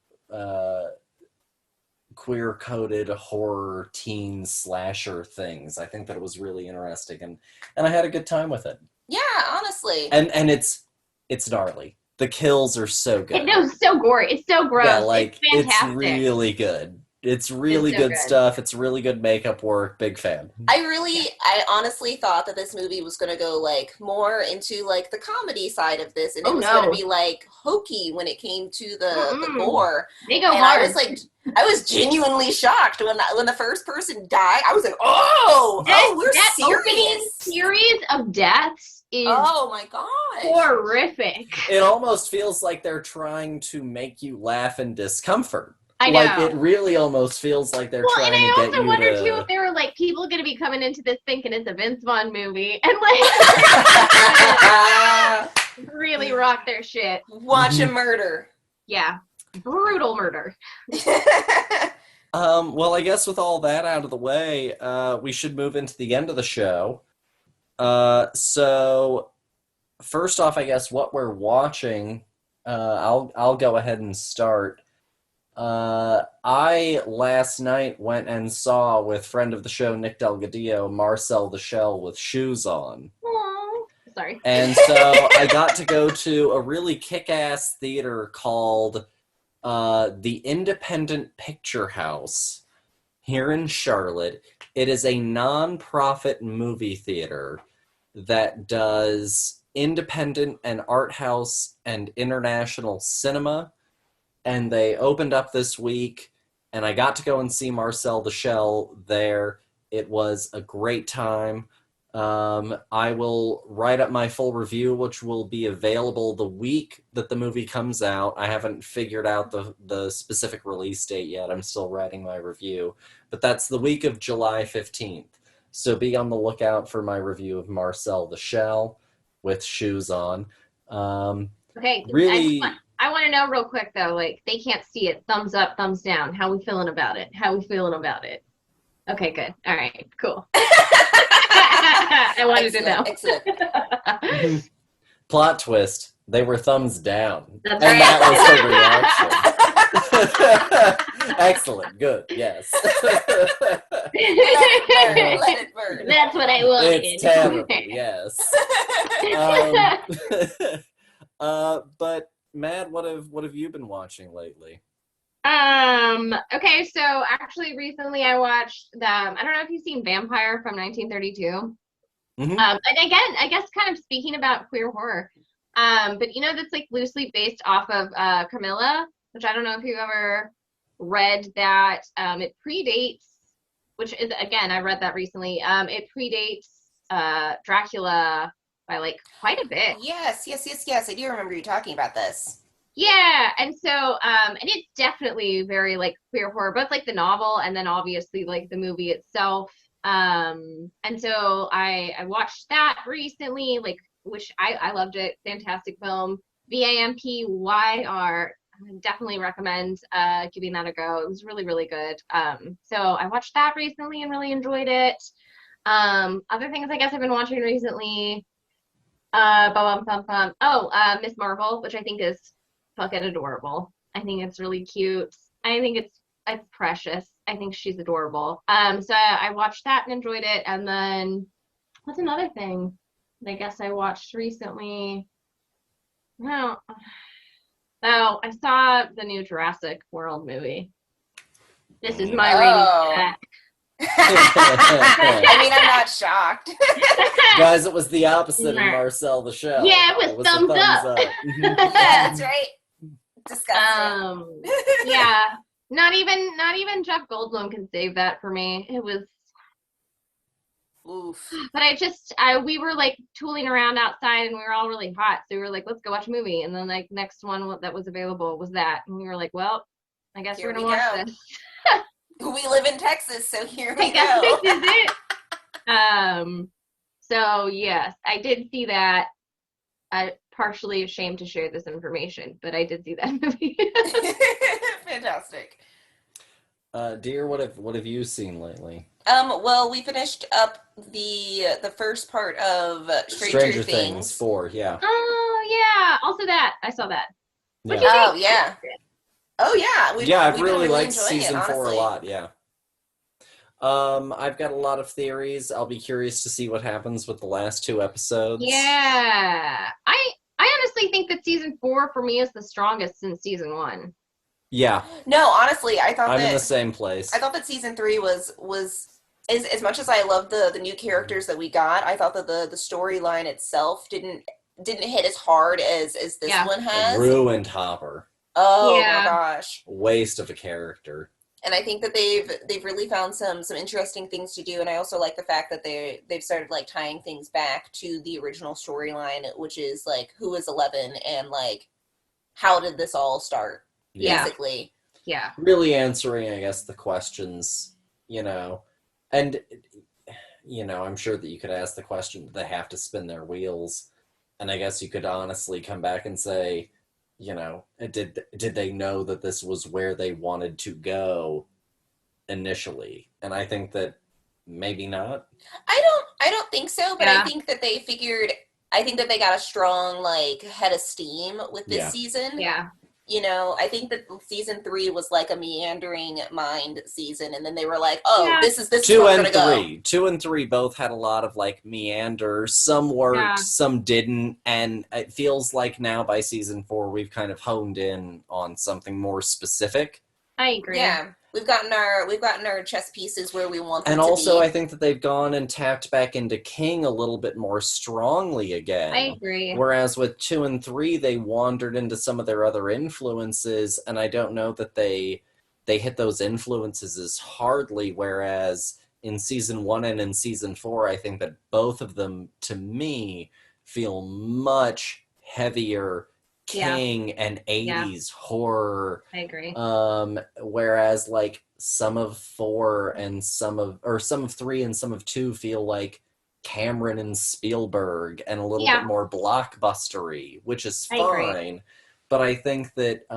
queer-coded horror teen slasher things. I think that it was really interesting, and I had a good time with it. Yeah, honestly. And it's gnarly. The kills are so good. It's so gory. It's so gross. Yeah, like, it's fantastic. It's really good. It's really good stuff. It's really good makeup work. Big fan. I honestly thought that this movie was going to go, like, more into, like, the comedy side of this, and it was going to be, like, hokey when it came to the gore. They go hard. I was genuinely shocked when the first person died. I was like, we're that serious. Opening series of deaths is oh my god, horrific. It almost feels like they're trying to make you laugh in discomfort. I know. Like, it really almost feels like they're trying to get you to... and I also wonder, too, if there were, like, people going to be coming into this thinking it's a Vince Vaughn movie, and, like, really rock their shit. Watch a murder. Yeah. Brutal murder. Well, I guess with all that out of the way, we should move into the end of the show. So, first off, I guess what we're watching, I'll go ahead and start. I last night went and saw, with friend of the show Nick Delgadillo, Marcel the Shell with Shoes On. Aww. Sorry. And so I got to go to a really kick-ass theater called the Independent Picture House here in Charlotte. It is a non-profit movie theater that does independent and art house and international cinema. And they opened up this week, and I got to go and see Marcel the Shell there. It was a great time. I will write up my full review, which will be available the week that the movie comes out. I haven't figured out the specific release date yet. I'm still writing my review. But that's the week of July 15th. So be on the lookout for my review of Marcel the Shell with Shoes On. Okay. Really... I want to know real quick, though, like, they can't see it. Thumbs up, thumbs down. How we feeling about it? Okay, good. All right, cool. I wanted to know. Excellent. Plot twist. They were thumbs down. That's and right. that was the reaction. Excellent. Good. Yes. Let it burn. That's what I wanted. It's terrible. Yes. But Matt, what have you been watching lately? Okay, so actually recently I watched I don't know if you've seen Vampire from 1932. Mm-hmm. And again, I guess kind of speaking about queer horror. But that's like loosely based off of Camilla, which I don't know if you've ever read that. It predates, which is again, I read that recently. It predates Dracula by like quite a bit. Yes. I do remember you talking about this. Yeah, and so and it's definitely very like queer horror, both like the novel and then obviously like the movie itself. And so I watched that recently, like which I loved it. Fantastic film. Vampyr. Definitely recommend giving that a go. It was really, really good. So I watched that recently and really enjoyed it. Other things I guess I've been watching recently. Miss Marvel, which I think is fucking adorable. I think it's really cute. I think it's precious. I think she's adorable. So I watched that and enjoyed it. And then what's another thing that I guess I watched recently? No. Oh, I saw the new Jurassic World movie. This is my rating for Oh. that. I mean, I'm not shocked. Guys, it was the opposite in Marcel the Shell. Yeah, it was thumbs the up. Yeah, that's right. Disgusting. Yeah. Not even Jeff Goldblum can save that for me. It was Oof. But we were like tooling around outside and we were all really hot. So we were like, let's go watch a movie. And then like next one that was available was that. And we were like, well, I guess Here we're gonna we watch go. this. We live in Texas, so here we I guess go. this is it. So yes, I did see that. I'm partially ashamed to share this information, but I did see that movie. Fantastic. Dear, what have you seen lately? Well, we finished up the first part of Stranger Things 4, yeah. Oh yeah, also that I saw that. What Yeah. do you Oh think? yeah. Oh yeah. I've we've really been liked enjoying season it, 4 a honestly. lot, yeah. I've got a lot of theories. I'll be curious to see what happens with the last 2 episodes. Yeah. I honestly think that season 4 for me is the strongest since season 1. Yeah. No, honestly, I thought I'm in the same place. I thought that season 3 was as much as I loved the new characters that we got, I thought that the storyline itself didn't hit as hard as this one has. Ruined Hopper. Oh my gosh. Waste of a character. And I think that they've really found some interesting things to do, and I also like the fact that they've started like tying things back to the original storyline, which is like who is 11 and like how did this all start, basically. Yeah. Really answering, I guess, the questions, and I'm sure that you could ask the question, they have to spin their wheels, and I guess you could honestly come back and say, did they know that this was where they wanted to go initially? And I think that maybe not. I don't think so, but I think that they figured. I think that they got a strong like head of steam with this season. Yeah. I think that season 3 was like a meandering mind season, and then they were like, "Oh, this is where we're gonna go." 2 and 3 both had a lot of like meanders. Some worked, some didn't, and it feels like now by season 4 we've kind of honed in on something more specific. I agree. Yeah, we've gotten our chess pieces where we want them and to also be. I think that they've gone and tapped back into King a little bit more strongly again. I agree. Whereas with 2 and 3 they wandered into some of their other influences, and I don't know that they hit those influences as hardly, whereas in season 1 and in season 4 I think that both of them to me feel much heavier King and 80s horror. I agree. Whereas like some of 4 and some of 3 and some of 2 feel like Cameron and Spielberg and a little bit more blockbustery, which is fine. But I think that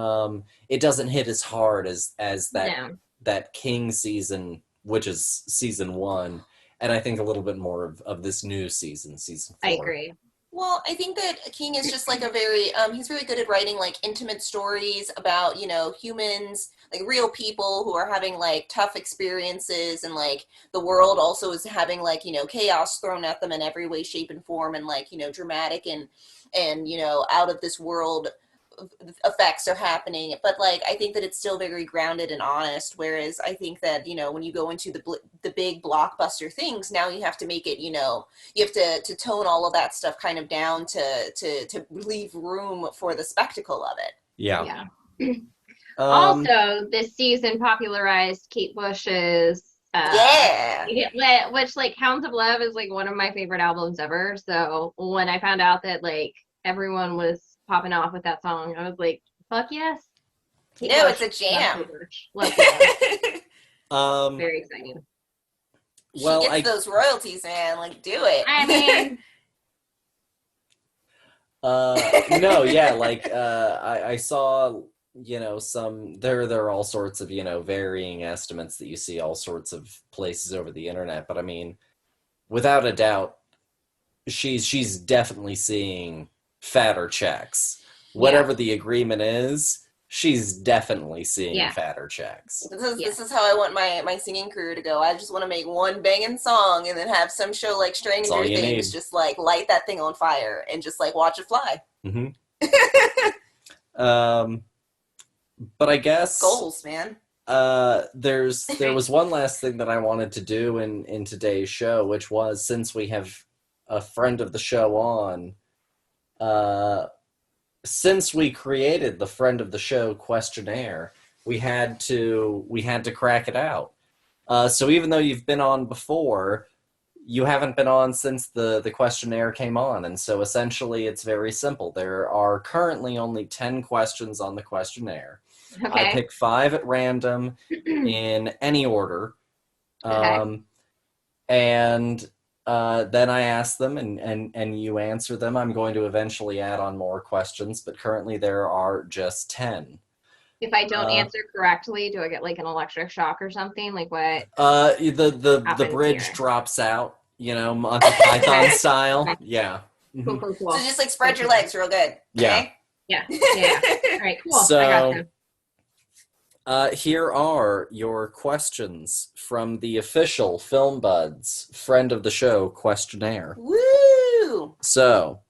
it doesn't hit as hard as that King season, which is season 1, and I think a little bit more of this new season 4. I agree. Well, I think that King is just like a very, he's very good at writing like intimate stories about, humans, like real people who are having like tough experiences, and like the world also is having like, chaos thrown at them in every way, shape, and form, and like, dramatic and out of this world effects are happening, but like I think that it's still very grounded and honest, whereas I think that, you know, when you go into the big blockbuster things, now you have to make it, you know, you have to tone all of that stuff kind of down to leave room for the spectacle of it. Yeah. Also, this season popularized Kate Bush's which like Hounds of Love is like one of my favorite albums ever. So when I found out that like everyone was popping off with that song, I was like, fuck yes. Kate Bush, it's a jam. Love Kate Bush. Very exciting. Well, she gets those royalties, man. Like, do it. I mean, no, yeah, like I saw, you know, there are all sorts of, you know, varying estimates that you see all sorts of places over the internet, but I mean, without a doubt, she's definitely seeing fatter checks. Whatever the agreement is, she's definitely seeing fatter checks. This is how I want my singing career to go. I just want to make one banging song and then have some show like Stranger Things just like light that thing on fire and just like watch it fly. Mm-hmm. But I guess goals, man. There was one last thing that I wanted to do in today's show, which was, since we have a friend of the show on, since we created the friend of the show questionnaire, we had to crack it out. So even though you've been on before, you haven't been on since the questionnaire came on, and so essentially it's very simple. There are currently only 10 questions on the questionnaire. Okay. I pick 5 at random in any order. And then I ask them and you answer them. I'm going to eventually add on more questions, but currently there are just 10. If I don't answer correctly, do I get like an electric shock or something? Like what? The bridge here? Drops out, you know, Monty Python style. Yeah. Cool. So just like spread your legs real good. Okay? Yeah. All right, cool. So, I got them. Here are your questions from the official Film Buds friend of the show questionnaire. Woo! So,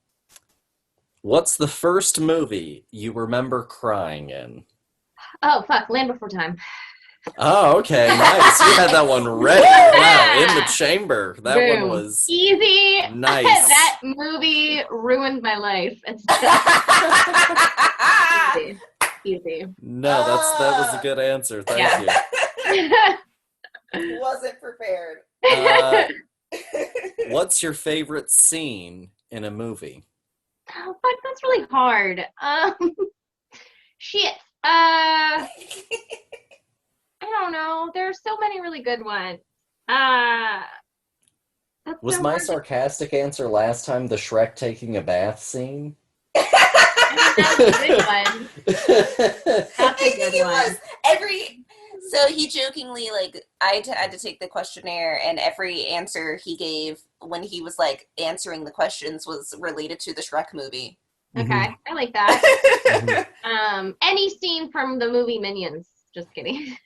what's the first movie you remember crying in? Oh, fuck. Land Before Time. Oh, okay. Nice. You had that one ready. Wow, in the chamber. That Boom. One was easy. Nice. That movie ruined my life. It's easy. No, that was a good answer. Thank you. Wasn't prepared. What's your favorite scene in a movie? Oh, fuck, that's really hard. Shit. I don't know. There are so many really good ones. Was my sarcastic answer last time the Shrek taking a bath scene? That's a good one. That's a good one. So he jokingly, like, I had to take the questionnaire, and every answer he gave when he was, like, answering the questions was related to the Shrek movie. Okay, I like that. Any scene from the movie Minions. Just kidding.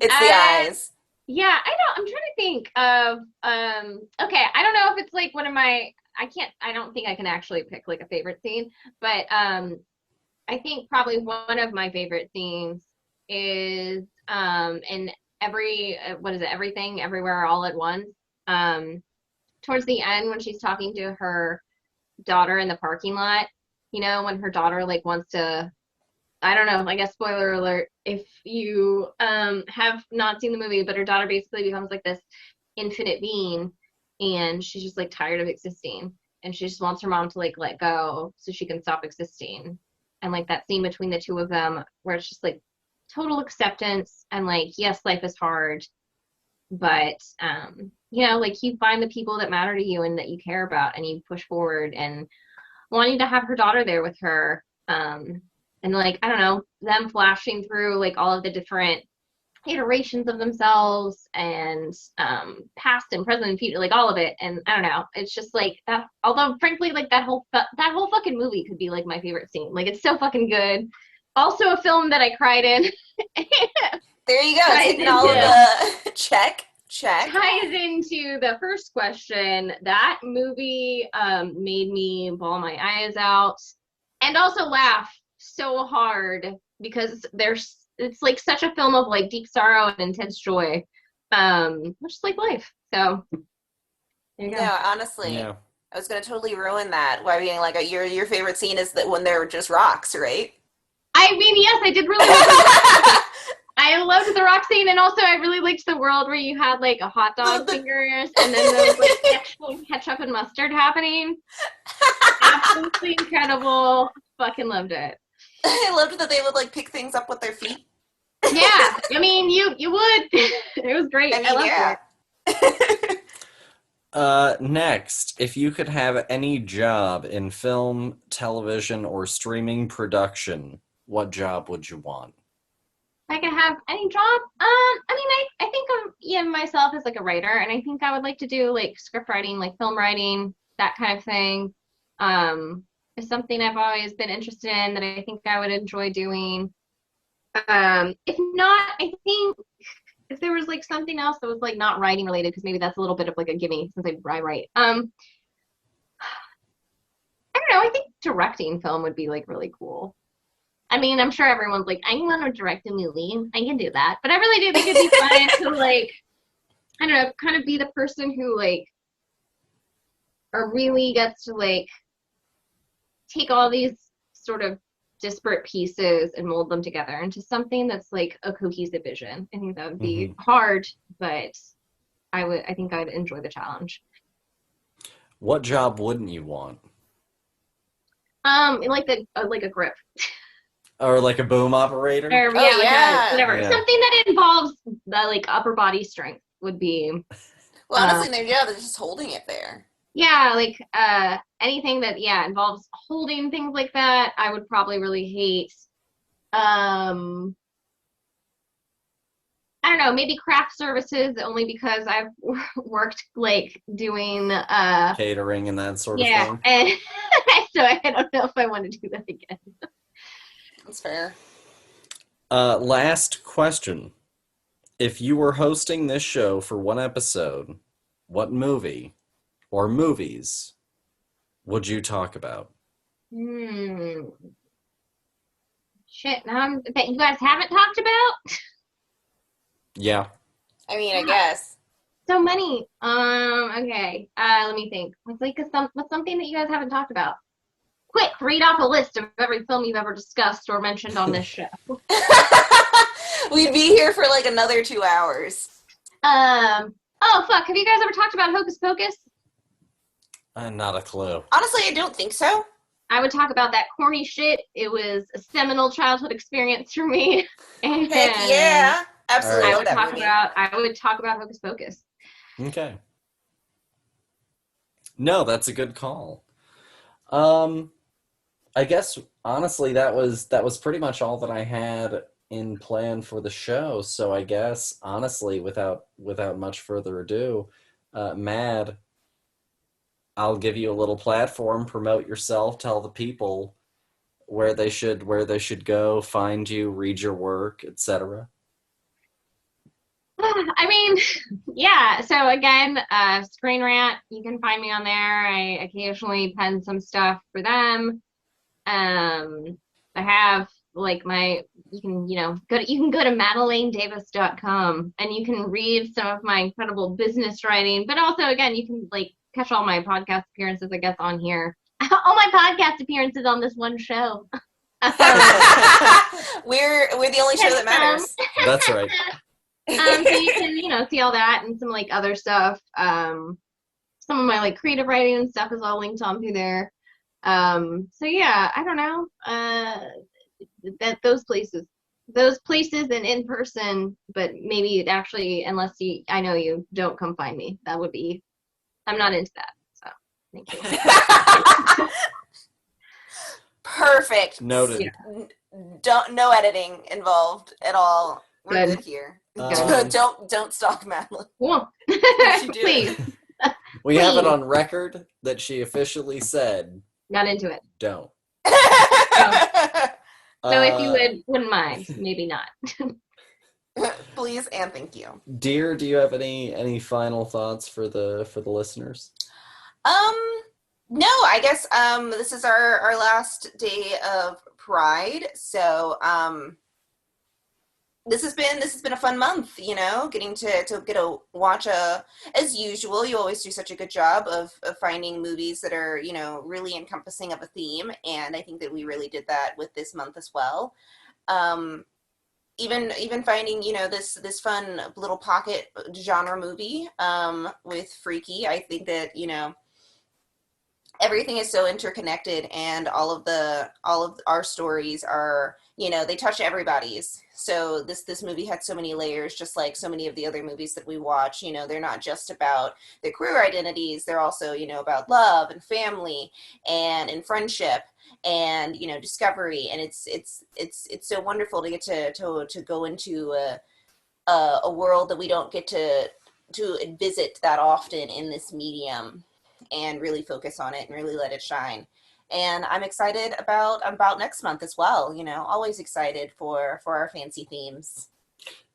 It's the eyes. Yeah, I'm trying to think of, okay, I don't know if it's, like, one of my, I don't think I can actually pick, like, a favorite scene, but, I think probably one of my favorite scenes is in Everything, Everywhere, All at Once. Towards the end when she's talking to her daughter in the parking lot, you know, when her daughter like wants to, I don't know, I guess spoiler alert if you have not seen the movie, but her daughter basically becomes like this infinite being and she's just like tired of existing and she just wants her mom to like let go so she can stop existing. And like that scene between the two of them where it's just like total acceptance and like, yes, life is hard, but you know, like you find the people that matter to you and that you care about and you push forward, and wanting to have her daughter there with her, and like, I don't know, them flashing through like all of the different iterations of themselves and past and present and future, like all of it. And I don't know, it's just like that, although frankly like that whole fucking movie could be like my favorite scene. Like it's so fucking good. Also a film that I cried in. There you go. Taking all of the check ties into the first question. That movie made me bawl my eyes out. and also laugh so hard because it's like such a film of like deep sorrow and intense joy, which is like life. So there you go. No, honestly, Yeah. I was gonna totally ruin that by being like, your favorite scene is that when they're just rocks, right? I mean, yes, I did really like I loved the rock scene, and also I really liked the world where you had like a hot dog fingers, and then there was like actual ketchup and mustard happening. Absolutely incredible. Fucking loved it. I loved that they would like pick things up with their feet. Yeah, I mean, you would. It was great. I mean, I loved yeah. it. Next, if you could have any job in film, television, or streaming production, what job would you want? If I could have any job, I mean, I think of myself as like a writer, and I think I would like to do like script writing, like film writing, that kind of thing. Is something I've always been interested in that I think I would enjoy doing. If not, I think if there was like something else that was like not writing related, because maybe that's a little bit of like a gimme since I write. I don't know. I think directing film would be like really cool. I mean, I'm sure everyone's like, I want to direct a movie. I can do that. But I really do think it'd be fun to like, I don't know, kind of be the person who like, or really gets to like take all these sort of disparate pieces and mold them together into something that's like a cohesive vision. I think that would be hard, but I think I'd enjoy the challenge. What job wouldn't you want? Like a grip. Or like a boom operator? Or yeah. Whatever. Yeah. Something that involves the like upper body strength would be. Well, honestly, they're just holding it there. Yeah, like anything that involves holding things like that, I would probably really hate. I don't know, maybe craft services only because I've worked like doing Catering and that sort of yeah, thing. and so I don't know if I want to do that again. That's fair. Last question. If you were hosting this show for one episode, what movie or movies would you talk about? Shit, that you guys haven't talked about? Yeah. I mean, I guess. So many. Okay. Let me think. What's something that you guys haven't talked about? Quick, read off a list of every film you've ever discussed or mentioned on this show. We'd be here for like another 2 hours. Oh fuck, have you guys ever talked about Hocus Pocus? Not a clue. Honestly, I don't think so. I would talk about that corny shit. It was a seminal childhood experience for me. And Heck yeah. Absolutely. I would talk about Hocus Pocus. Okay. No, that's a good call. I guess honestly that was pretty much all that I had in plan for the show. So I guess honestly, without much further ado, Mad, I'll give you a little platform. Promote yourself. Tell the people where they should go, find you, read your work, etc. I mean, yeah. So again, Screen Rant. You can find me on there. I occasionally pen some stuff for them. I have like you can go to MadelaineDavis.com and you can read some of my incredible business writing. But also, again, you can like catch all my podcast appearances, I guess, on here. All my podcast appearances on this one show. We're the only show that matters. That's right. So you can, see all that and some like other stuff. Some of my like creative writing and stuff is all linked on through there. So yeah, I don't know. That those places and in person, but maybe actually, unless I know you, don't come find me. That would be, I'm not into that. So thank you. Perfect. Noted. Yeah. No editing involved at all. We're good here. Don't stalk Madelaine. Cool. Please. We have it on record that she officially said, not into it. Don't. So if you wouldn't mind, maybe not. Please and thank you. Dear, do you have any final thoughts for the listeners? No, I guess this is our last day of Pride. So this has been a fun month, getting to get a watch a as usual. You always do such a good job of finding movies that are, really encompassing of a theme, and I think that we really did that with this month as well. Um even finding, this fun little pocket genre movie with Freaky. I think that, everything is so interconnected, and all of our stories are, they touch everybody's. So this movie had so many layers, just like so many of the other movies that we watch. They're not just about their queer identities, they're also, about love and family and friendship and, discovery. And it's so wonderful to get to go into a world that we don't get to visit that often in this medium, and really focus on it and really let it shine. And I'm excited about next month as well. Always excited for our fancy themes.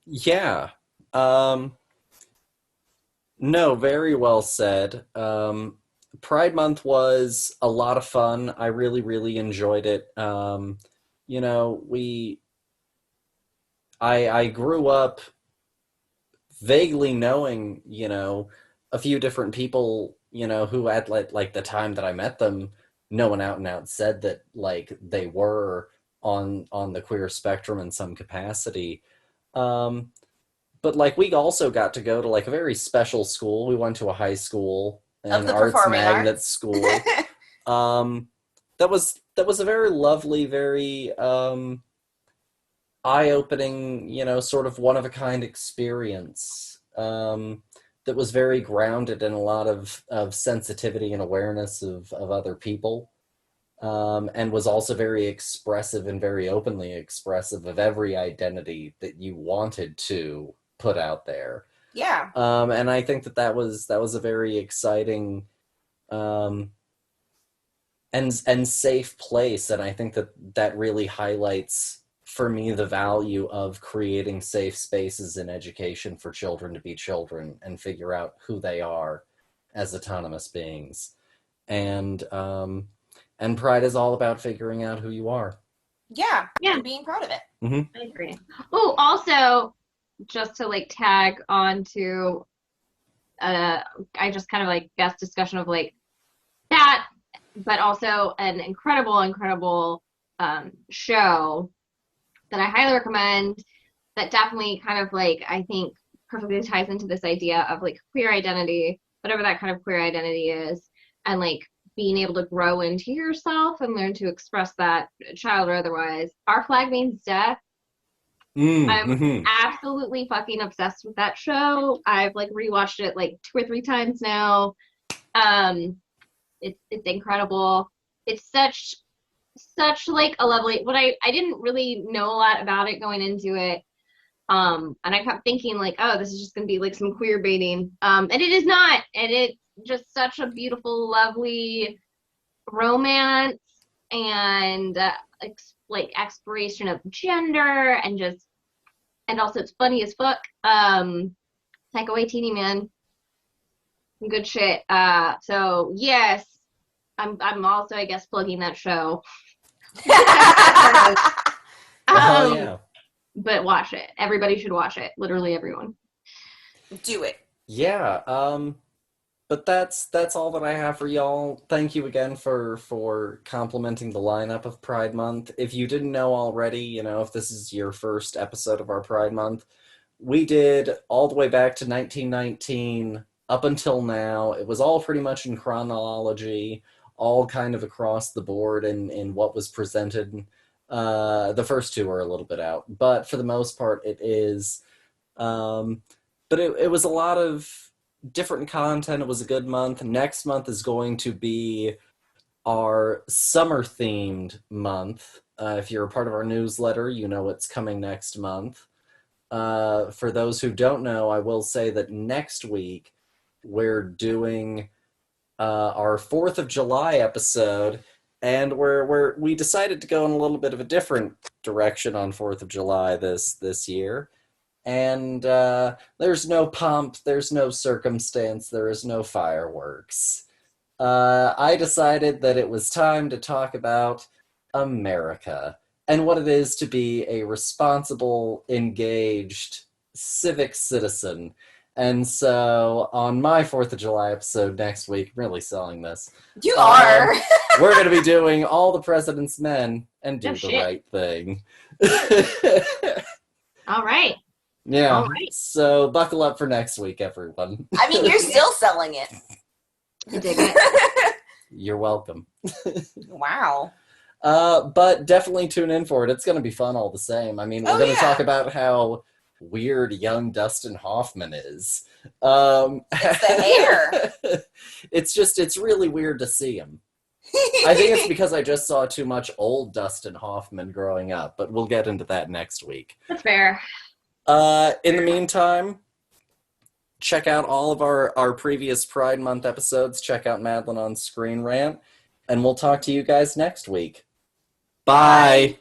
Yeah. Um, no, very well said. Pride Month was a lot of fun. I really, really enjoyed it. You know, we I grew up vaguely knowing, a few different people, who at like the time that I met them, no one out and out said that like they were on the queer spectrum in some capacity. Um, but like we also got to go to like a very special school. We went to a high school, Of an the arts performing magnet arts. school. Um, that was a very lovely, very eye-opening, sort of one-of-a-kind experience, that was very grounded in a lot of sensitivity and awareness of other people, and was also very expressive and very openly expressive of every identity that you wanted to put out there. Yeah. And I think that was a very exciting, um, and safe place, and I think that really highlights for me the value of creating safe spaces in education for children to be children and figure out who they are as autonomous beings. And Pride is all about figuring out who you are. Yeah. Yeah, And being proud of it. Mm-hmm. I agree. Oh, also, just to like tag on to, uh, I just kind of like guest discussion of like that, but also an incredible, incredible show that I highly recommend, that definitely kind of like, I think perfectly ties into this idea of like queer identity, whatever that kind of queer identity is, and like being able to grow into yourself and learn to express that, child or otherwise. Our Flag Means Death. I'm Mm-hmm. absolutely fucking obsessed with that show. I've like rewatched it like 2 or 3 times now. Um, it's incredible. It's such like a lovely, what I didn't really know a lot about it going into it. And I kept thinking like, oh, this is just gonna be like some queer baiting. And it is not. And it's just such a beautiful, lovely romance, and like exploration of gender, and just, and also it's funny as fuck. Taika Waititi, man, good shit. So yes, I'm also, I guess, plugging that show. Well, hell um, yeah. but watch it. Everybody should watch it. Literally everyone. Do it. Yeah. But that's all that I have for y'all. Thank you again for complimenting the lineup of Pride Month. If you didn't know already, if this is your first episode of our Pride Month, we did all the way back to 1919 up until now. It was all pretty much in chronology, all kind of across the board in what was presented. The first two are a little bit out, but for the most part, it is. Um, but it was a lot of different content. It was a good month. Next month is going to be our summer themed month. If you're a part of our newsletter, you know what's coming next month. For those who don't know, I will say that next week we're doing our 4th of July episode, and we decided to go in a little bit of a different direction on 4th of July this year. And there's no pomp, there's no circumstance, there is no fireworks. I decided that it was time to talk about America and what it is to be a responsible, engaged civic citizen. And so on my 4th of July episode next week, really selling this, You are. we're going to be doing All the President's Men and Do Oh, the shit. Right Thing. All right. Yeah, All right. so buckle up for next week, everyone. I mean, you're still selling it. I dig it. You're welcome. Wow. But definitely tune in for it. It's going to be fun all the same. I mean, we're going to talk about how weird young Dustin Hoffman is. It's the hair. It's really weird to see him. I think it's because I just saw too much old Dustin Hoffman growing up, but we'll get into that next week. That's fair. In the meantime, check out all of our previous Pride Month episodes. Check out Madelaine on Screen Rant, and we'll talk to you guys next week. Bye.